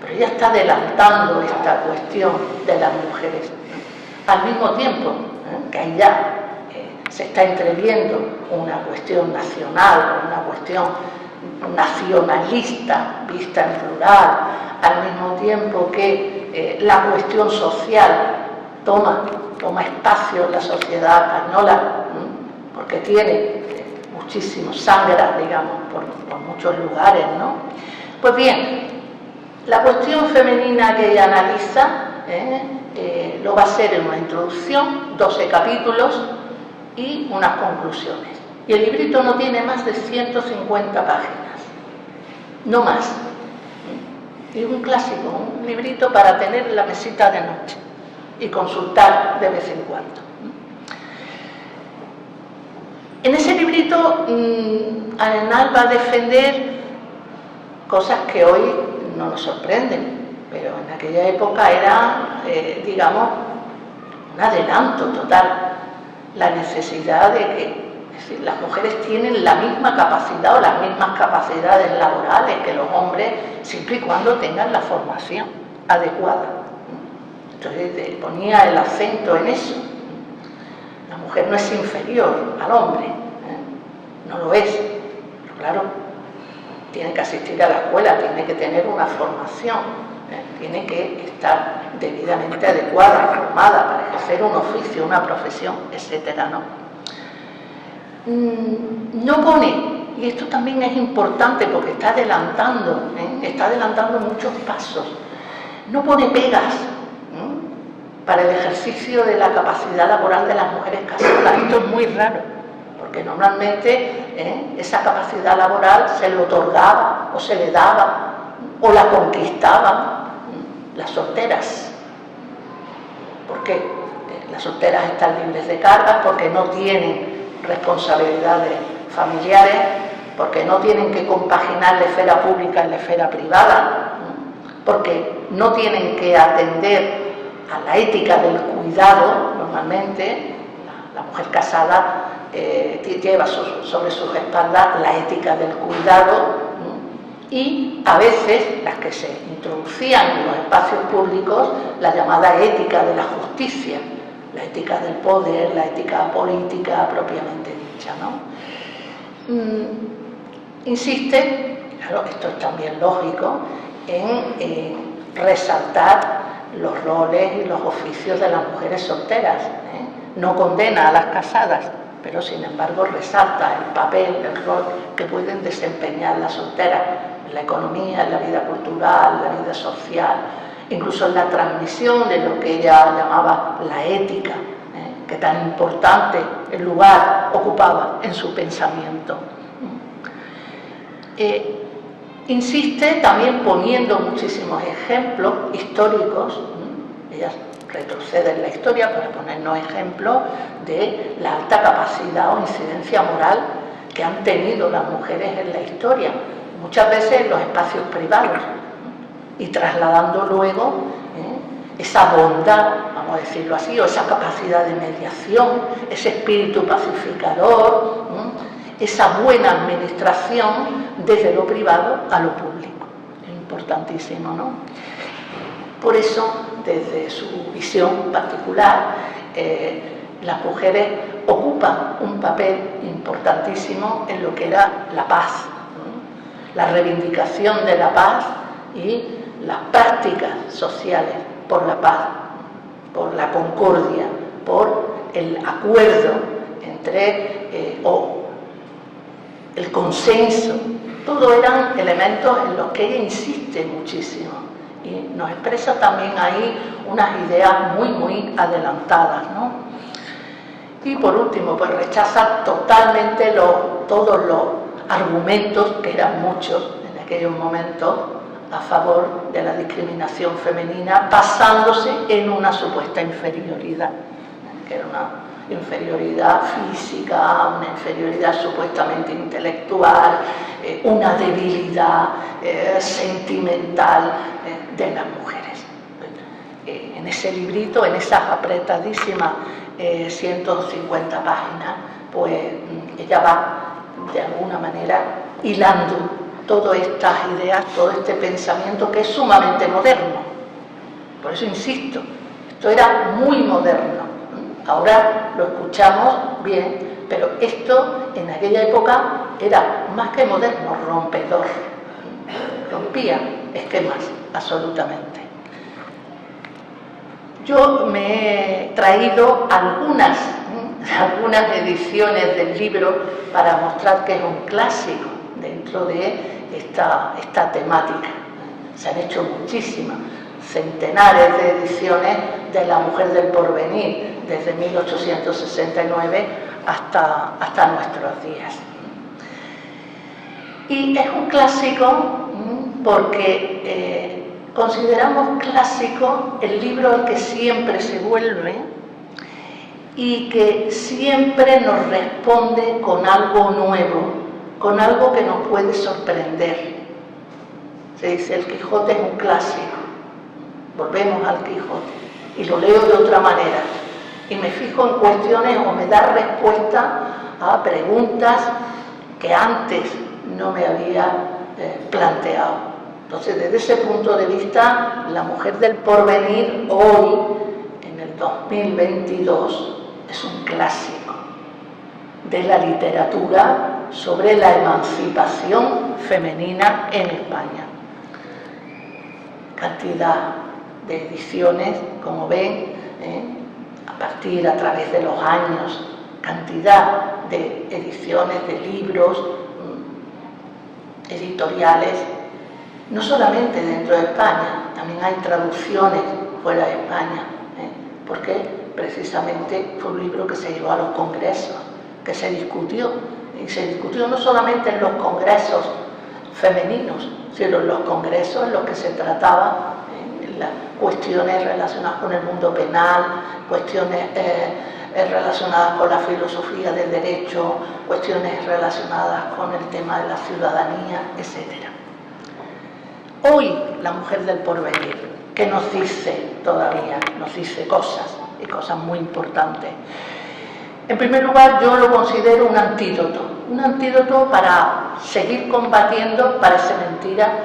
Pero ella está adelantando esta cuestión de las mujeres. Al mismo tiempo que ahí ya se está entreviendo una cuestión nacional, una cuestión nacionalista, vista en plural, al mismo tiempo que la cuestión social toma espacio en la sociedad española, porque tiene muchísimo sangra, digamos, por muchos lugares, ¿no? Pues bien, la cuestión femenina que ella analiza lo va a hacer en una introducción, 12 capítulos y unas conclusiones. Y el librito no tiene más de 150 páginas, no más. Y un clásico, un librito para tener en la mesita de noche y consultar de vez en cuando. En ese librito, Arenal va a defender cosas que hoy no nos sorprenden, pero en aquella época era, digamos, un adelanto total. La necesidad de que las mujeres tienen la misma capacidad o las mismas capacidades laborales que los hombres, siempre y cuando tengan la formación adecuada. Entonces ponía el acento en eso. La mujer no es inferior al hombre, no lo es, pero claro, tiene que asistir a la escuela, tiene que tener una formación, tiene que estar debidamente adecuada, formada para ejercer un oficio, una profesión, etcétera, ¿no? No pone, y esto también es importante porque está adelantando muchos pasos, no pone pegas para el ejercicio de la capacidad laboral de las mujeres casadas. Esto es muy raro, porque normalmente esa capacidad laboral se le otorgaba o se le daba o la conquistaban las solteras. ¿Por qué? Las solteras están libres de cargas porque no tienen responsabilidades familiares, porque no tienen que compaginar la esfera pública y la esfera privada, porque no tienen que atender a la ética del cuidado. Normalmente la mujer casada lleva sobre sus espaldas la ética del cuidado, y a veces las que se introducían en los espacios públicos, la llamada ética de la justicia, la ética del poder, la ética política propiamente dicha, ¿no? Insiste, claro, esto es también lógico, en resaltar los roles y los oficios de las mujeres solteras. No condena a las casadas, pero sin embargo resalta el papel, el rol que pueden desempeñar las solteras en la economía, en la vida cultural, en la vida social, incluso en la transmisión de lo que ella llamaba la ética, que tan importante el lugar ocupaba en su pensamiento. Insiste también poniendo muchísimos ejemplos históricos. Ella retrocede en la historia para ponernos ejemplos de la alta capacidad o incidencia moral que han tenido las mujeres en la historia, muchas veces en los espacios privados, y trasladando luego esa bondad, vamos a decirlo así, o esa capacidad de mediación, ese espíritu pacificador, esa buena administración desde lo privado a lo público. Es importantísimo, ¿no? Por eso, desde su visión particular, las mujeres ocupan un papel importantísimo en lo que era la paz, la reivindicación de la paz y las prácticas sociales por la paz, por la concordia, por el acuerdo entre, o el consenso todo eran elementos en los que ella insiste muchísimo y nos expresa también ahí unas ideas muy adelantadas, ¿no? Y por último, pues rechaza totalmente todos los argumentos, que eran muchos en aquellos momentos, a favor de la discriminación femenina, basándose en una supuesta inferioridad, que era una inferioridad física, una inferioridad supuestamente intelectual, una debilidad sentimental de las mujeres. En ese librito, en esas apretadísimas 150 páginas, pues ella va de alguna manera hilando todas estas ideas, todo este pensamiento que es sumamente moderno. Por eso insisto, esto era muy moderno. Ahora lo escuchamos bien, pero esto en aquella época era más que moderno, rompedor. Rompía esquemas, absolutamente. Yo me he traído algunas ediciones del libro para mostrar que es un clásico dentro de esta temática. Se han hecho muchísimas, centenares de ediciones de La mujer del porvenir, desde 1869 hasta nuestros días. Y es un clásico porque consideramos clásico el libro al que siempre se vuelve y que siempre nos responde con algo nuevo, con algo que nos puede sorprender. Se dice, el Quijote es un clásico. Volvemos al Quijote y lo leo de otra manera y me fijo en cuestiones o me da respuesta a preguntas que antes no me había planteado. Entonces, desde ese punto de vista, La mujer del porvenir hoy, en el 2022, es un clásico de la literatura sobre la emancipación femenina en España. Cantidad de ediciones, como ven, a través de los años, cantidad de ediciones de libros, editoriales, no solamente dentro de España, también hay traducciones fuera de España, porque precisamente fue un libro que se llevó a los congresos, que se discutió, y se discutió no solamente en los congresos femeninos, sino en los congresos en los que se trataba las cuestiones relacionadas con el mundo penal, cuestiones relacionadas con la filosofía del derecho, cuestiones relacionadas con el tema de la ciudadanía, etc. Hoy, La mujer del porvenir, ¿qué nos dice todavía? Nos dice cosas, y cosas muy importantes. En primer lugar, yo lo considero un antídoto para seguir combatiendo, parece mentira,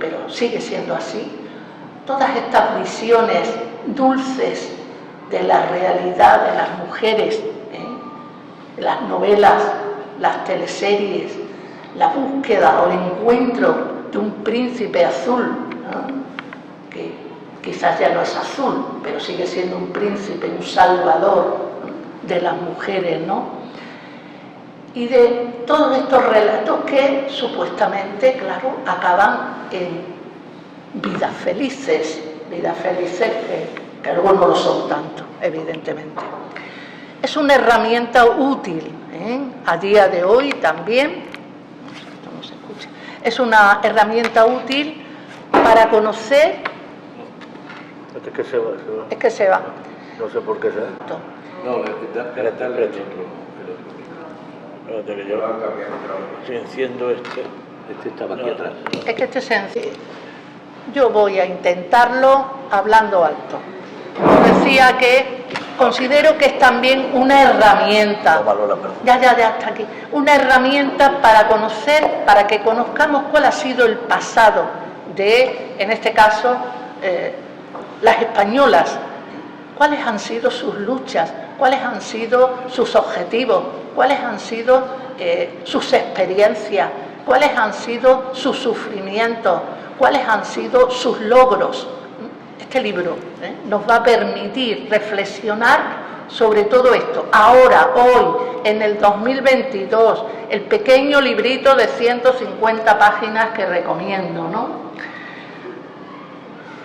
pero sigue siendo así. Todas estas visiones dulces de la realidad de las mujeres, las novelas, las teleseries, la búsqueda o el encuentro de un príncipe azul, ¿no? Que quizás ya no es azul, pero sigue siendo un príncipe, un salvador de las mujeres, ¿no? Y de todos estos relatos que supuestamente, claro, acaban en vidas felices que luego no lo son tanto, evidentemente. Es una herramienta útil, a día de hoy también, esto no se escucha, es una herramienta útil para conocer. Es que se va. Es que se va. No sé por qué se va. No, espérate el otro. Espérate que yo si enciendo este. Este estaba aquí atrás. Es que este es sencillo. Yo voy a intentarlo hablando alto. Decía que considero que es también una herramienta. Ya, hasta aquí. Una herramienta para conocer, para que conozcamos cuál ha sido el pasado de, en este caso, las españolas. Cuáles han sido sus luchas, cuáles han sido sus objetivos, cuáles han sido sus experiencias, cuáles han sido sus sufrimientos, cuáles han sido sus logros. Este libro nos va a permitir reflexionar sobre todo esto. Ahora, hoy, en el 2022, el pequeño librito de 150 páginas que recomiendo, ¿no?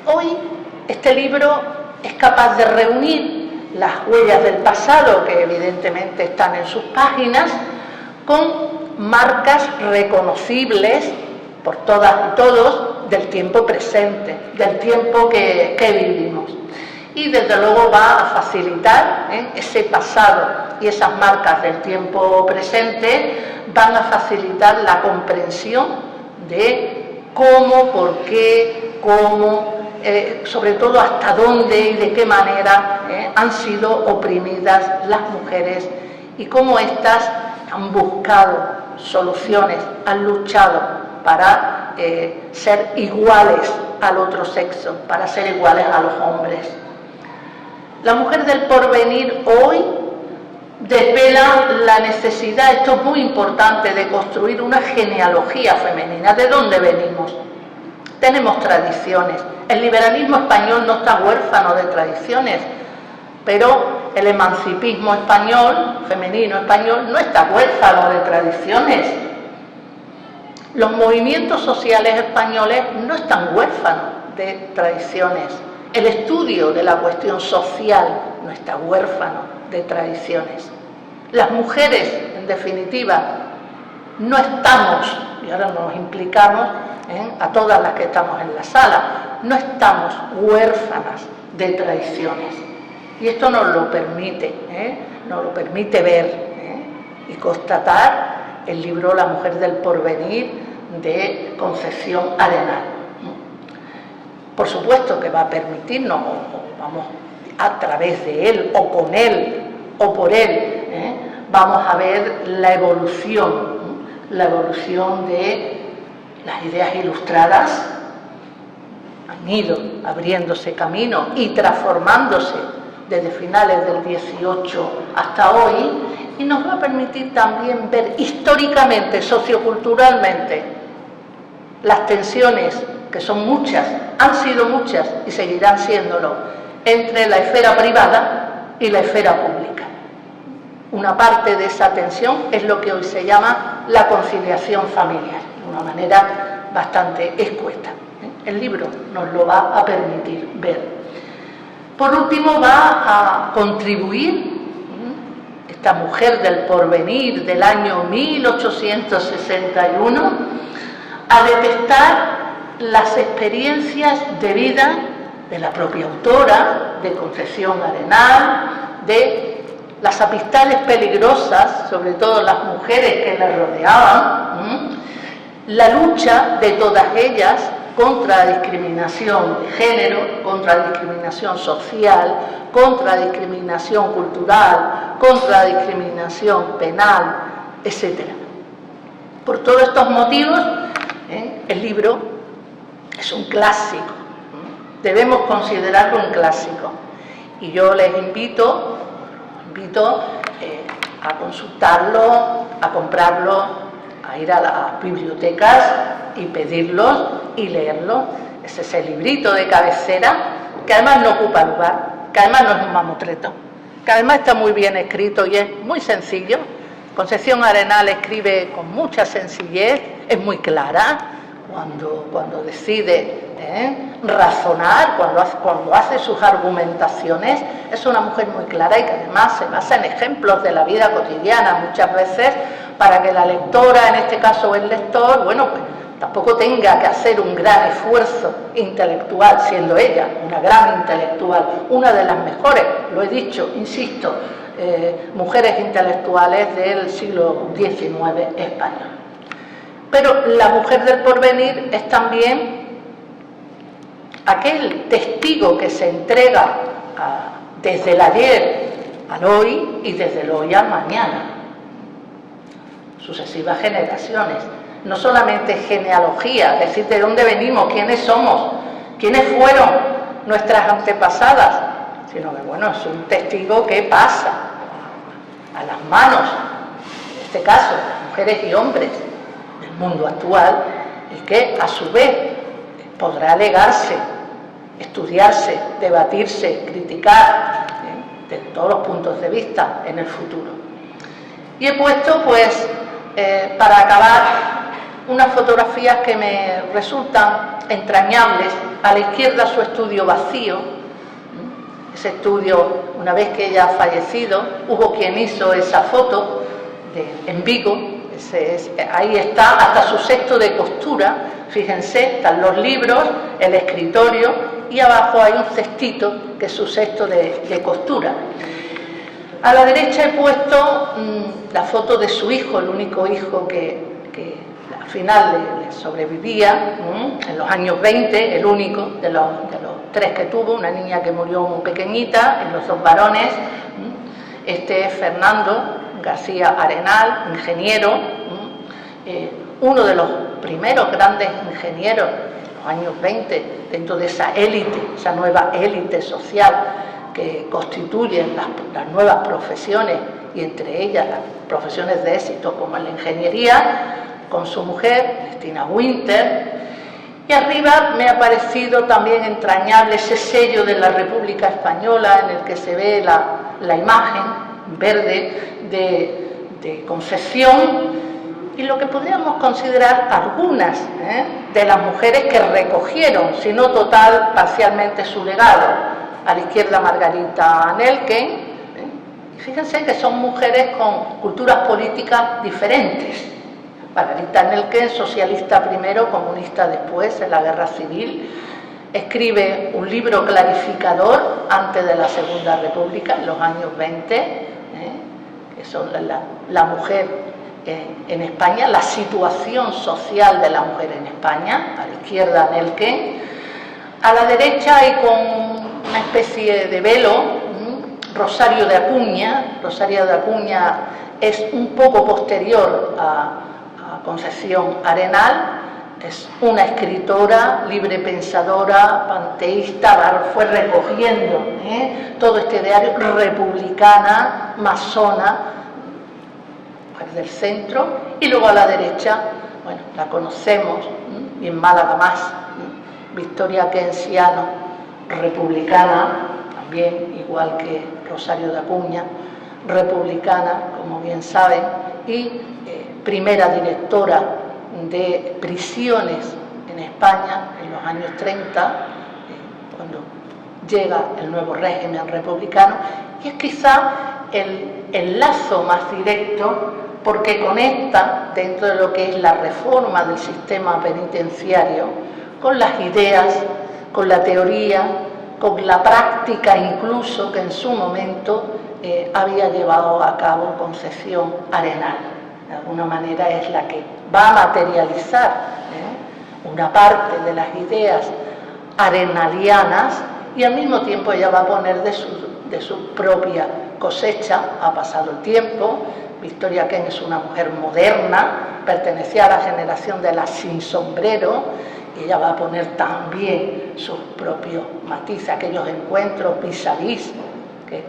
Hoy este libro es capaz de reunir las huellas del pasado, que evidentemente están en sus páginas, con marcas reconocibles por todas y todos del tiempo presente, del tiempo que vivimos. Y desde luego va a facilitar ese pasado y esas marcas del tiempo presente van a facilitar la comprensión de cómo, por qué, cómo, sobre todo hasta dónde y de qué manera han sido oprimidas las mujeres y cómo éstas han buscado soluciones, han luchado para ser iguales al otro sexo, para ser iguales a los hombres. La mujer del porvenir hoy desvela la necesidad, esto es muy importante, de construir una genealogía femenina. ¿De dónde venimos? Tenemos tradiciones. El liberalismo español no está huérfano de tradiciones, pero el emancipismo español, femenino español, no está huérfano de tradiciones. Los movimientos sociales españoles no están huérfanos de tradiciones. El estudio de la cuestión social no está huérfano de tradiciones. Las mujeres, en definitiva, no estamos, y ahora nos implicamos a todas las que estamos en la sala, no estamos huérfanas de tradiciones. Y esto nos lo permite ver y constatar el libro La mujer del porvenir de Concepción Arenal. Por supuesto que va a permitirnos, vamos a través de él, o con él, o por él, vamos a ver la evolución de las ideas ilustradas. Han ido abriéndose camino y transformándose desde finales del 18 hasta hoy, y nos va a permitir también ver históricamente, socioculturalmente, las tensiones, que son muchas, han sido muchas y seguirán siéndolo, entre la esfera privada y la esfera pública. Una parte de esa tensión es lo que hoy se llama la conciliación familiar, de una manera bastante escueta. El libro nos lo va a permitir ver. Por último, va a contribuir esta mujer del porvenir del año 1861 a detectar las experiencias de vida de la propia autora, de Concepción Arenal, de las amistades peligrosas, sobre todo las mujeres que la rodeaban, la lucha de todas ellas contra la discriminación de género, contra la discriminación social, contra la discriminación cultural, contra la discriminación penal, etc. Por todos estos motivos, el libro es un clásico, debemos considerarlo un clásico. Y yo les invito a consultarlo, a comprarlo, a ir a las bibliotecas y pedirlos y leerlos. Ese es el librito de cabecera, que además no ocupa lugar, que además no es un mamotreto, que además está muy bien escrito y es muy sencillo. Concepción Arenal escribe con mucha sencillez, es muy clara cuando decide razonar, cuando hace sus argumentaciones. Es una mujer muy clara y que además se basa en ejemplos de la vida cotidiana muchas veces, para que la lectora, en este caso el lector, pues tampoco tenga que hacer un gran esfuerzo intelectual, siendo ella una gran intelectual, una de las mejores, lo he dicho, insisto, mujeres intelectuales del siglo XIX español. Pero la mujer del porvenir es también aquel testigo que se entrega desde el ayer al hoy y desde el hoy al mañana. Sucesivas generaciones. No solamente genealogía, es decir, de dónde venimos, quiénes somos, quiénes fueron nuestras antepasadas, sino que, es un testigo que pasa a las manos, en este caso, mujeres y hombres del mundo actual, y que a su vez podrá legarse, estudiarse, debatirse, criticar desde todos los puntos de vista en el futuro. Y he puesto para acabar, unas fotografías que me resultan entrañables. A la izquierda su estudio vacío. Ese estudio, una vez que ella ha fallecido, hubo quien hizo esa foto en Vigo. Ahí está hasta su cesto de costura. Fíjense, están los libros, el escritorio y abajo hay un cestito que es su cesto de costura. A la derecha he puesto la foto de su hijo, el único hijo que al final le sobrevivía, en los años 20, el único de los 3 que tuvo, una niña que murió muy pequeñita y los 2 varones. Este es Fernando García Arenal, ingeniero, uno de los primeros grandes ingenieros en los años 20, dentro de esa élite, esa nueva élite social que constituyen las nuevas profesiones, y entre ellas las profesiones de éxito como la ingeniería, con su mujer, Cristina Winter. Y arriba me ha parecido también entrañable ese sello de la República Española en el que se ve la imagen verde de Concepción, y lo que podríamos considerar algunas de las mujeres que recogieron, si no total, parcialmente su legado. A la izquierda Margarita Nelken. Fíjense que son mujeres con culturas políticas diferentes. Margarita Nelken, socialista primero, comunista después, en la Guerra Civil, escribe un libro clarificador antes de la Segunda República, en los años 20, que son la mujer en España, la situación social de la mujer en España. A la izquierda Nelken. A la derecha hay con una especie de velo Rosario de Acuña. Rosario de Acuña es un poco posterior a Concepción Arenal. Es una escritora, librepensadora, panteísta, fue recogiendo todo este ideario, republicana, masona, del centro. Y luego a la derecha, bueno, la conocemos, y en Málaga más, Victoria Kenciano, republicana, también igual que Rosario de Acuña, republicana, como bien saben, y primera directora de prisiones en España en los años 30, cuando llega el nuevo régimen republicano, y es quizá el lazo más directo porque conecta dentro de lo que es la reforma del sistema penitenciario con las ideas, con la teoría, con la práctica incluso que en su momento había llevado a cabo Concepción Arenal. De alguna manera es la que va a materializar una parte de las ideas arenalianas, y al mismo tiempo ella va a poner de su propia cosecha. Ha pasado el tiempo. Victoria Ken es una mujer moderna, pertenecía a la generación de las sin sombrero, y ella va a poner también sus propios matices, aquellos encuentros vis a vis que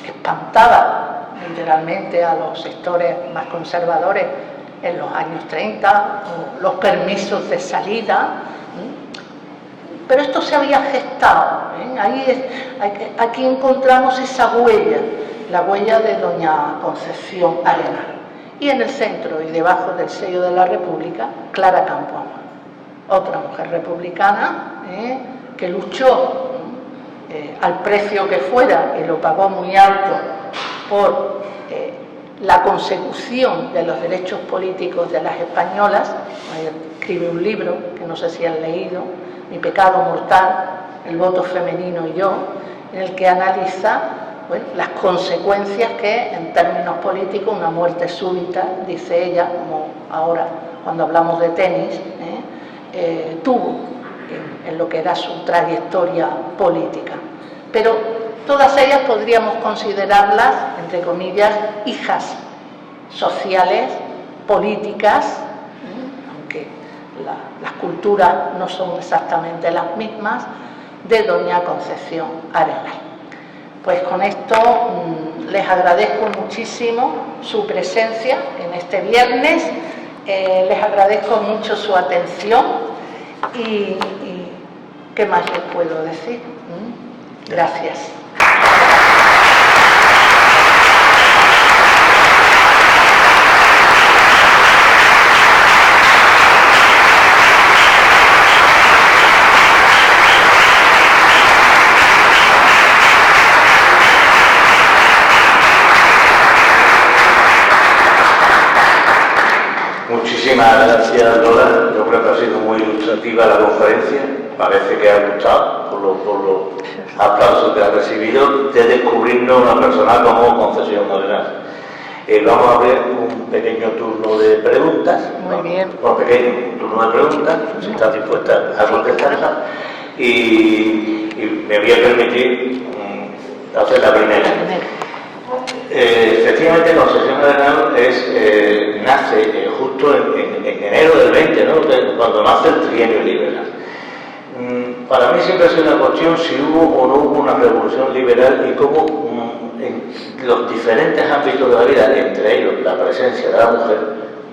espantaba literalmente a los sectores más conservadores en los años 30, o los permisos de salida. Pero esto se había gestado, aquí encontramos esa huella, la huella de doña Concepción Arenal. Y en el centro y debajo del sello de la República, Clara Campoamor, otra mujer republicana que luchó al precio que fuera, y lo pagó muy alto, por la consecución de los derechos políticos de las españolas. Escribe un libro que no sé si han leído, Mi pecado mortal, el voto femenino y yo, en el que analiza las consecuencias que en términos políticos una muerte súbita, dice ella, como ahora cuando hablamos de tenis, tuvo en lo que era su trayectoria política. Pero todas ellas podríamos considerarlas, entre comillas, hijas sociales, políticas, aunque las culturas no son exactamente las mismas, de doña Concepción Arenal. Pues con esto les agradezco muchísimo su presencia en este viernes, les agradezco mucho su atención y ¿qué más les puedo decir? Gracias. Muchísimas gracias, Lola. Yo creo que ha sido muy ilustrativa la conferencia. Parece que ha gustado por los aplausos que ha recibido de descubrirnos una persona como Concesión Morenal. Vamos a abrir un pequeño turno de preguntas. Muy bien. Un pequeño turno de preguntas, si estás dispuesta a contestarlas. Y me voy a permitir hacer la primera. Efectivamente, Concesión Morenal nace justo en enero del 20, ¿no? Cuando nace el trienio liberal. Para mí siempre ha sido una cuestión si hubo o no hubo una revolución liberal y cómo en los diferentes ámbitos de la vida, entre ellos la presencia de la mujer,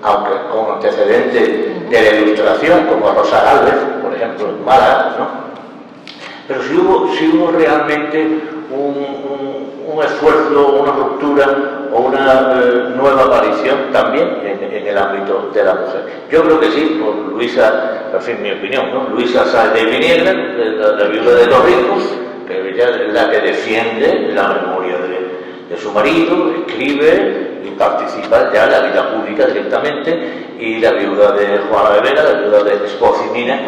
aunque con antecedentes de la Ilustración, como Rosa Gálvez, por ejemplo, en Málaga, ¿no? Pero si hubo realmente un esfuerzo, una ruptura o una nueva aparición también en el ámbito de la mujer. Yo creo que sí, por Luisa, en fin, mi opinión, ¿no? Luisa Sáez de Viniegra, la viuda de los ricos, que ella es la que defiende la memoria de su marido, escribe y participa ya en la vida pública directamente, y la viuda de Juana de Vera, la viuda de Esposimina,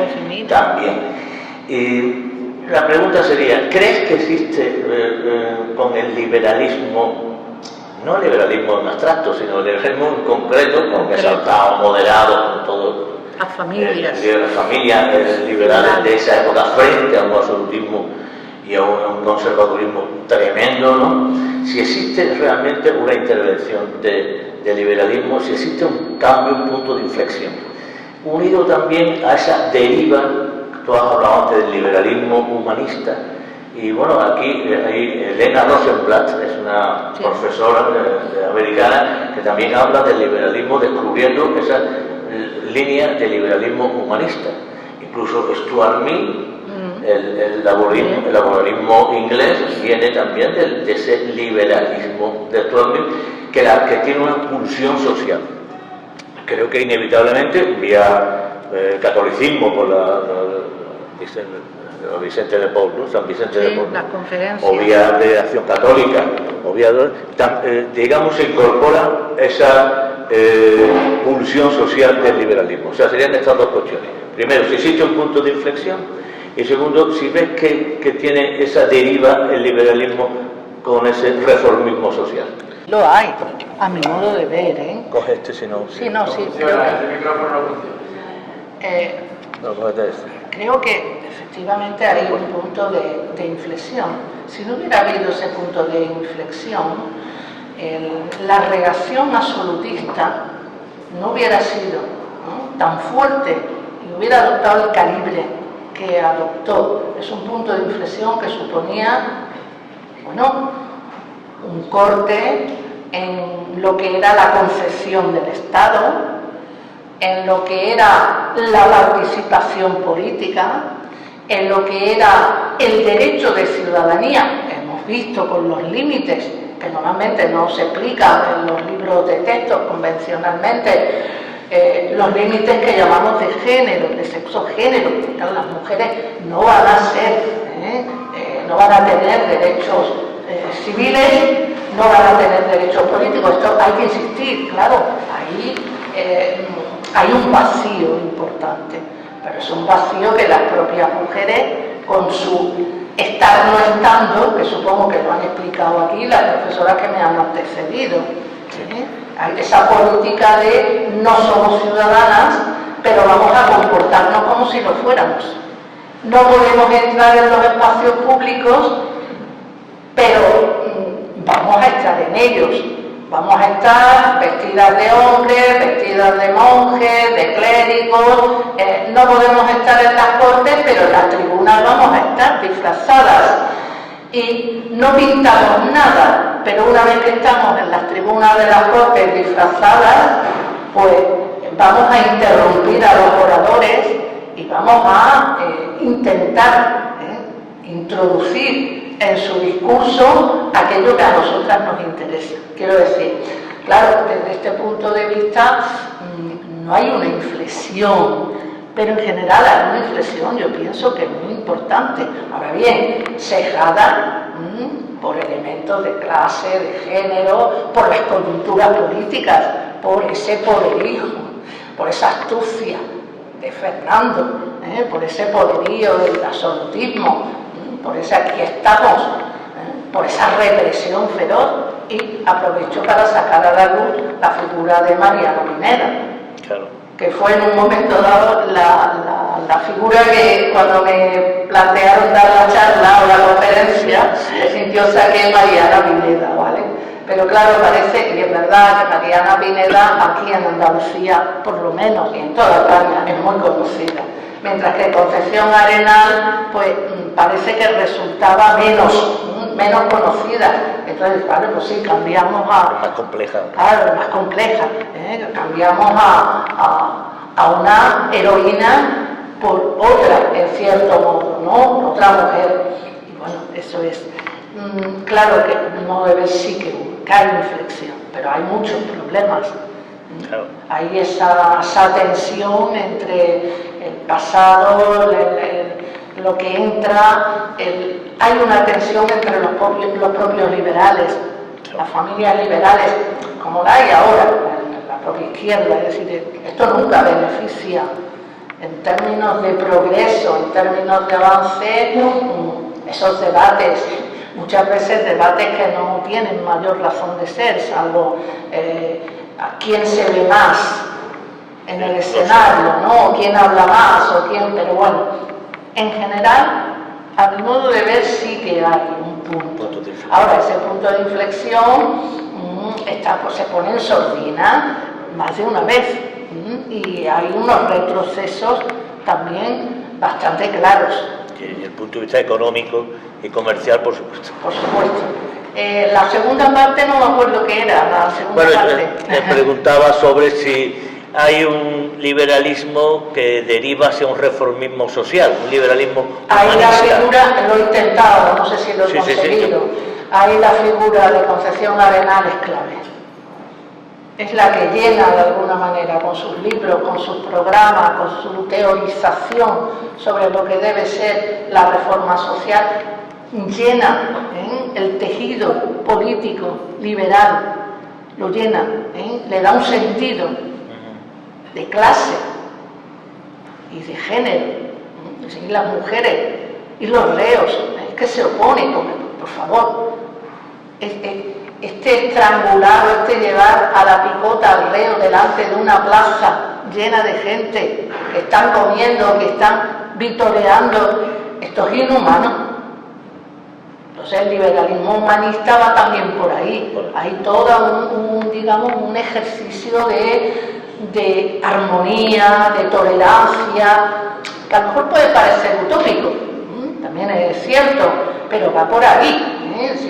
también. Y la pregunta sería, ¿crees que existe con el liberalismo, no el liberalismo en abstracto, sino el liberalismo en concreto, con exaltado, moderado, con todo, las familias, las familias liberales de esa época frente a un absolutismo y a un conservadurismo tremendo, ¿no? Si existe realmente una intervención de liberalismo, si existe un cambio, un punto de inflexión, unido también a esa deriva. Tú has hablado antes del liberalismo humanista, y bueno, aquí hay Elena Rosenblatt, es una profesora americana que también habla del liberalismo, descubriendo esa línea de liberalismo humanista. Incluso Stuart Mill, el laborismo inglés, viene también de ese liberalismo de Stuart Mill, que tiene una pulsión social. Creo que inevitablemente vía catolicismo por Vicente de Paul, ¿no? San Vicente de Paul, ¿no? Las conferencias. O vía de Acción Católica, o vía, digamos, se incorpora esa pulsión social del liberalismo. O sea, serían estas dos cuestiones. Primero, si existe un punto de inflexión, y segundo, si ves que tiene esa deriva el liberalismo con ese reformismo social. Lo hay, a mi modo de ver, ¿eh? Coge este, si no... Sí, no, sí. El micrófono no funciona. No, cógete este. Creo que efectivamente hay un punto de inflexión. Si no hubiera habido ese punto de inflexión, la reacción absolutista no hubiera sido, ¿no?, tan fuerte y hubiera adoptado el calibre que adoptó. Es un punto de inflexión que suponía, bueno, un corte en lo que era la concepción del Estado, en lo que era la participación política, en lo que era el derecho de ciudadanía. Hemos visto con los límites que normalmente no se explican en los libros de texto convencionalmente, los límites que llamamos de género, de sexo género. Las mujeres no van a ser, no van a tener derechos civiles, no van a tener derechos políticos. Esto hay que insistir, claro, ahí hay un vacío importante, pero es un vacío que las propias mujeres, con su estar no estando, que supongo que lo han explicado aquí las profesoras que me han antecedido, hay esa política de no somos ciudadanas, pero vamos a comportarnos como si lo fuéramos. No podemos entrar en los espacios públicos, pero vamos a estar en ellos. Vamos a estar vestidas de hombres, vestidas de monjes, de clérigos, no podemos estar en las cortes, pero en las tribunas vamos a estar disfrazadas. Y no pintamos nada, pero una vez que estamos en las tribunas de las cortes disfrazadas, pues vamos a interrumpir a los oradores y vamos a intentar introducir en su discurso aquello que a nosotras nos interesa. Quiero decir, claro, desde este punto de vista no hay una inflexión, pero en general hay una inflexión, yo pienso que es muy importante. Ahora bien, cejada por elementos de clase, de género, por las coyunturas políticas, por ese poderío. por esa astucia de Fernando, por ese poderío del absolutismo, por ese aquí estamos, por esa represión feroz, y aprovecho para sacar a la luz la figura de Mariano Pineda, Claro. que fue en un momento dado la figura que cuando me plantearon dar la charla o la conferencia, me sintió saqué Mariana Pineda, ¿vale? Pero claro, parece, y es verdad, que Mariana Pineda aquí en Andalucía, por lo menos, y en toda España, es muy conocida. Mientras que Concepción Arenal, pues parece que resultaba menos conocida. Entonces, vale, pues sí, cambiamos a... Más compleja. Claro, más compleja. Cambiamos a una heroína por otra, en cierto modo, ¿no? Otra mujer. Y bueno, eso es... claro que a mi modo de ver sí que hay inflexión, pero hay muchos problemas. Claro. Hay esa tensión entre el pasado, lo que entra, hay una tensión entre los propios liberales, las familias liberales, como la hay ahora en la propia izquierda. Es decir, esto nunca beneficia en términos de progreso, en términos de avance, esos debates. Muchas veces debates que no tienen mayor razón de ser, salvo a quién se ve más en el escenario, ¿no? O quién habla más, o quién... Pero bueno, en general, a mi modo de ver, sí que hay un punto. Ahora, ese punto de inflexión pues, se pone en sordina más de una vez, y hay unos retrocesos también bastante claros. Desde el punto de vista económico y comercial, por supuesto. Por supuesto. La segunda parte no me acuerdo qué era, la segunda Bueno, parte. me preguntaba sobre si hay un liberalismo que deriva hacia un reformismo social, un liberalismo Ahí la humanista. figura, lo he intentado, no sé si lo he conseguido. Ahí la figura de Concepción Arenal es clave. Es la que llena de alguna manera con sus libros, con sus programas, con su teorización sobre lo que debe ser la reforma social, llena el tejido político liberal, lo llena, le da un sentido de clase y de género. Y las mujeres y los reos, que se oponen, por favor. Este estrangulado, llevar a la picota al reo delante de una plaza llena de gente que están comiendo, que están vitoreando, esto es inhumano. Entonces el liberalismo humanista va también por ahí. Hay todo un ejercicio de armonía, de tolerancia, que a lo mejor puede parecer utópico, también es cierto, pero va por ahí.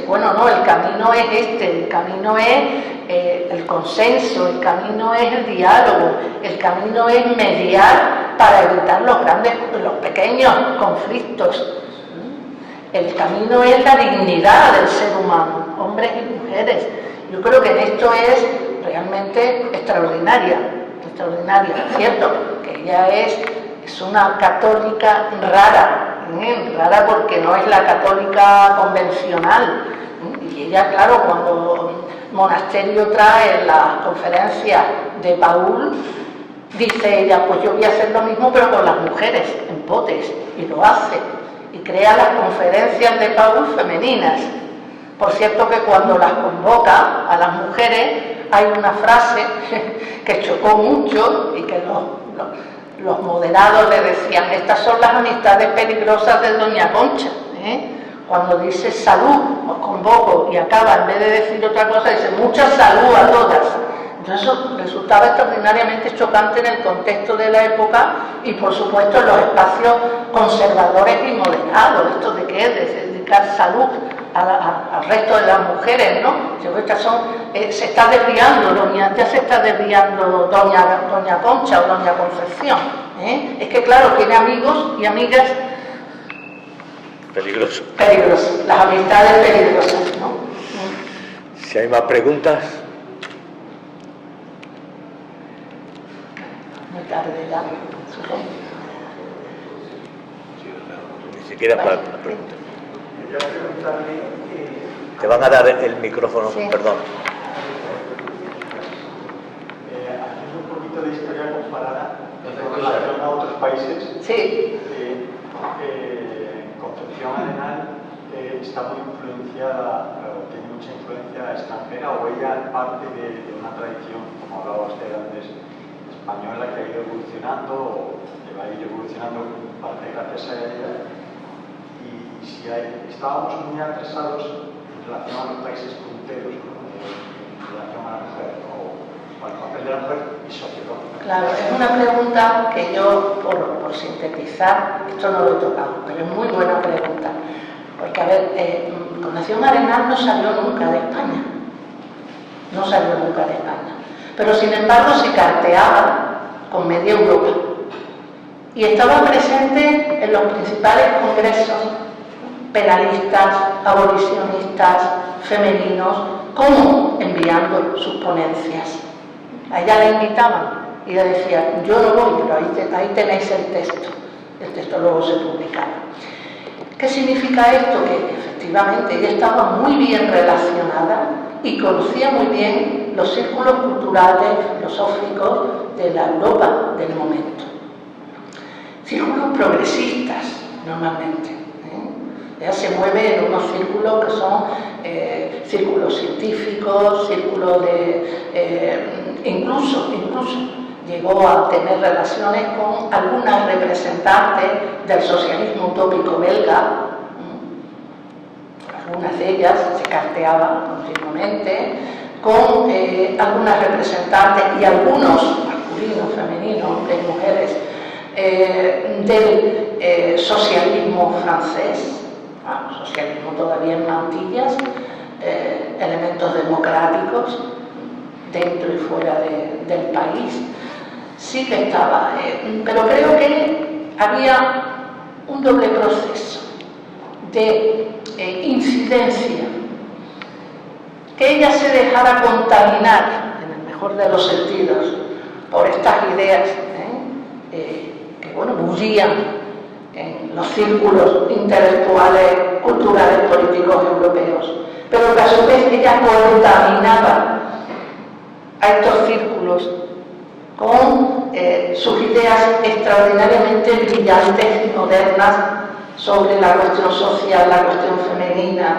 Bueno, no, el camino es el camino es el consenso, el camino es el diálogo, el camino es mediar para evitar los pequeños conflictos. El camino es la dignidad del ser humano, hombres y mujeres. Yo creo que en esto es realmente extraordinaria, cierto, que ella es una católica rara porque no es la católica convencional. Y ella, claro, cuando Monasterio trae la conferencia de Paul, dice ella, pues yo voy a hacer lo mismo pero con las mujeres, en potes, y lo hace, y crea las conferencias de Paul femeninas. Por cierto que cuando las convoca a las mujeres hay una frase que chocó mucho y que los moderados le decían, estas son las amistades peligrosas de Doña Concha. Cuando dice salud, os convoco, y acaba, en vez de decir otra cosa, dice mucha salud a todas. Entonces eso resultaba extraordinariamente chocante en el contexto de la época y por supuesto en los espacios conservadores y moderados. ¿Esto de qué es? De dedicar salud al resto de las mujeres, ¿no? Estas son, se está desviando, ya se está desviando Doña Concha o Doña Concepción. Es que claro, tiene amigos y amigas peligrosos. Las amistades peligrosas, ¿no? Si hay más preguntas. Muy tarde ya, supongo. Ni siquiera para la pregunta. Te van a dar el micrófono, sí. perdón. Haciendo un poquito de historia comparada. a otros países, Sí. Concepción Arenal está muy influenciada, tiene mucha influencia extranjera, o ella parte de una tradición, como hablaba usted antes, española, que ha ido evolucionando, o que va a ir evolucionando en parte gracias a ella. Y si estábamos muy atrasados en relación a los países punteros, en relación a la mujer, o al papel de la mujer y sociológica. Claro, es una pregunta que yo, por sintetizar, esto no lo he tocado, pero es muy buena pregunta. Porque, a ver, Fundación Arenal no salió nunca de España. No salió nunca de España. Pero, sin embargo, se carteaba con media Europa. Y estaba presente en los principales congresos penalistas, abolicionistas, femeninos, como enviando sus ponencias. A ella la invitaban y ella decía, yo no voy, pero ahí tenéis el texto. El texto luego se publicaba. ¿Qué significa esto? Que efectivamente ella estaba muy bien relacionada y conocía muy bien los círculos culturales, filosóficos de la Europa del momento. Círculos progresistas, normalmente. Ella se mueve en unos círculos que son círculos científicos, círculos de... incluso llegó a tener relaciones con algunas representantes del socialismo utópico belga. Algunas de ellas se carteaban continuamente con algunas representantes y algunos masculinos, femeninos, hombres y mujeres del socialismo francés, socialismo todavía en mantillas, elementos democráticos dentro y fuera del país. Sí que estaba, pero creo que había un doble proceso de incidencia, que ella se dejara contaminar, en el mejor de los sentidos, por estas ideas que, bueno, bullían en los círculos intelectuales, culturales, políticos europeos, pero que a su vez ella contaminaba a estos círculos con sus ideas extraordinariamente brillantes y modernas sobre la cuestión social, la cuestión femenina,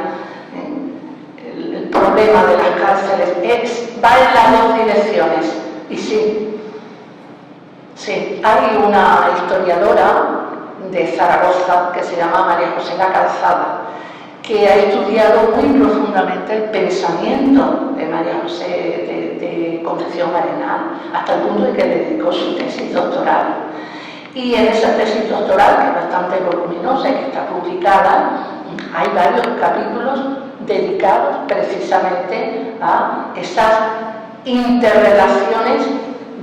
el problema de las cárceles. Va en las dos direcciones. Y sí, hay una historiadora de Zaragoza que se llama María José La Calzada, que ha estudiado muy profundamente el pensamiento de María José de Concepción Arenal, hasta el punto de que le dedicó su tesis doctoral. Y en esa tesis doctoral, que es bastante voluminosa y que está publicada, hay varios capítulos dedicados precisamente a esas interrelaciones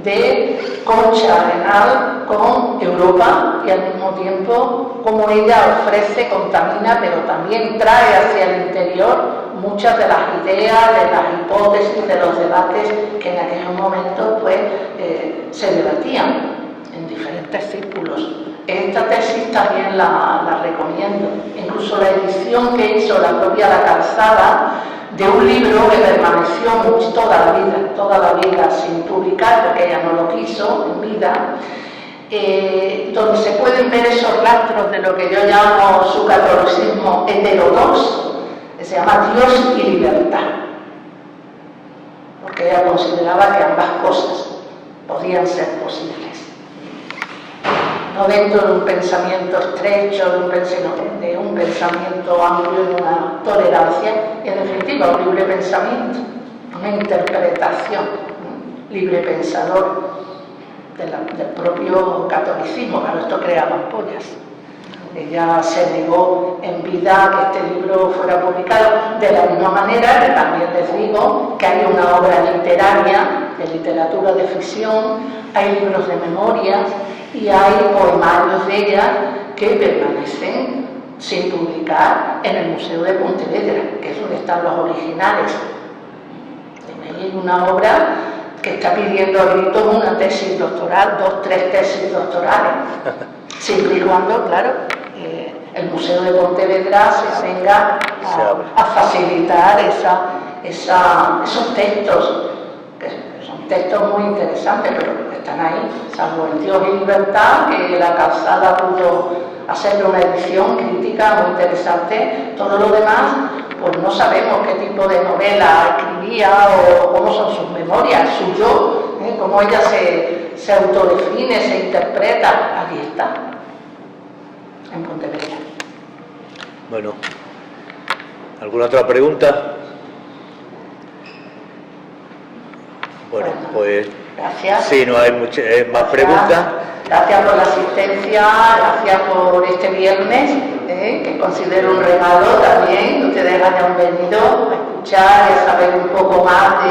de Concha Arenal con Europa, y al mismo tiempo como ella ofrece, contamina, pero también trae hacia el interior muchas de las ideas, de las hipótesis, de los debates que en aquellos momentos pues, se debatían en diferentes círculos. Esta tesis también la recomiendo, incluso la edición que hizo la propia La Calzada de un libro que permaneció toda la vida sin publicar, porque ella no lo quiso en vida, donde se pueden ver esos rastros de lo que yo llamo su catolicismo heterodoxo, que se llama Dios y libertad, porque ella consideraba que ambas cosas podían ser posibles. No dentro de un pensamiento estrecho, de un pensamiento amplio, de una tolerancia, y en definitiva un libre pensamiento, una interpretación, libre pensador del propio catolicismo. Claro, esto creaba ampollas. Ella se negó en vida a que este libro fuera publicado, de la misma manera que también les digo que hay una obra literaria, de literatura de ficción, hay libros de memorias y hay poemarios de ella que permanecen sin publicar en el Museo de Pontevedra, que es donde están los originales. Hay una obra que está pidiendo a gritos una tesis doctoral, 2-3 tesis doctorales, siempre y cuando, claro, el Museo de Pontevedra se venga a facilitar esos textos, que son textos muy interesantes, pero están ahí, salvo El Dios y Libertad, que La Calzada pudo hacerle una edición crítica muy interesante. Todo lo demás, pues no sabemos qué tipo de novela escribía o cómo son sus memorias, su yo, cómo ella se autodefine, se interpreta. Aquí está, en Pontevedra. Bueno, ¿alguna otra pregunta? Bueno, pues gracias. sí, no hay muchas más preguntas. Gracias por la asistencia, gracias por este viernes, que considero un regalo también, que ustedes hayan venido a escuchar y a saber un poco más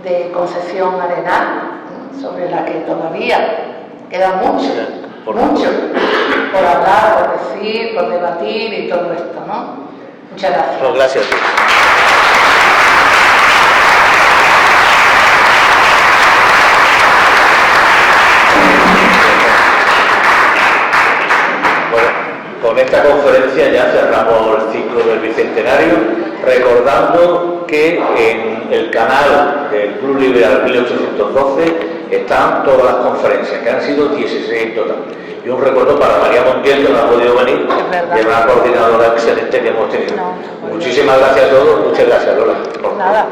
de Concepción Arenal, sobre la que todavía queda mucho por hablar, por decir, por debatir y todo esto, ¿no? Muchas gracias. Pues gracias a ti. Con esta conferencia ya cerramos el ciclo del Bicentenario, recordando que en el canal del Club Liberal 1812 están todas las conferencias, que han sido 16 en total. Y un recuerdo para María Montiel, que no ha podido venir, que es una coordinadora excelente que hemos tenido. Muchísimas gracias a todos, muchas gracias, Lola. Nada.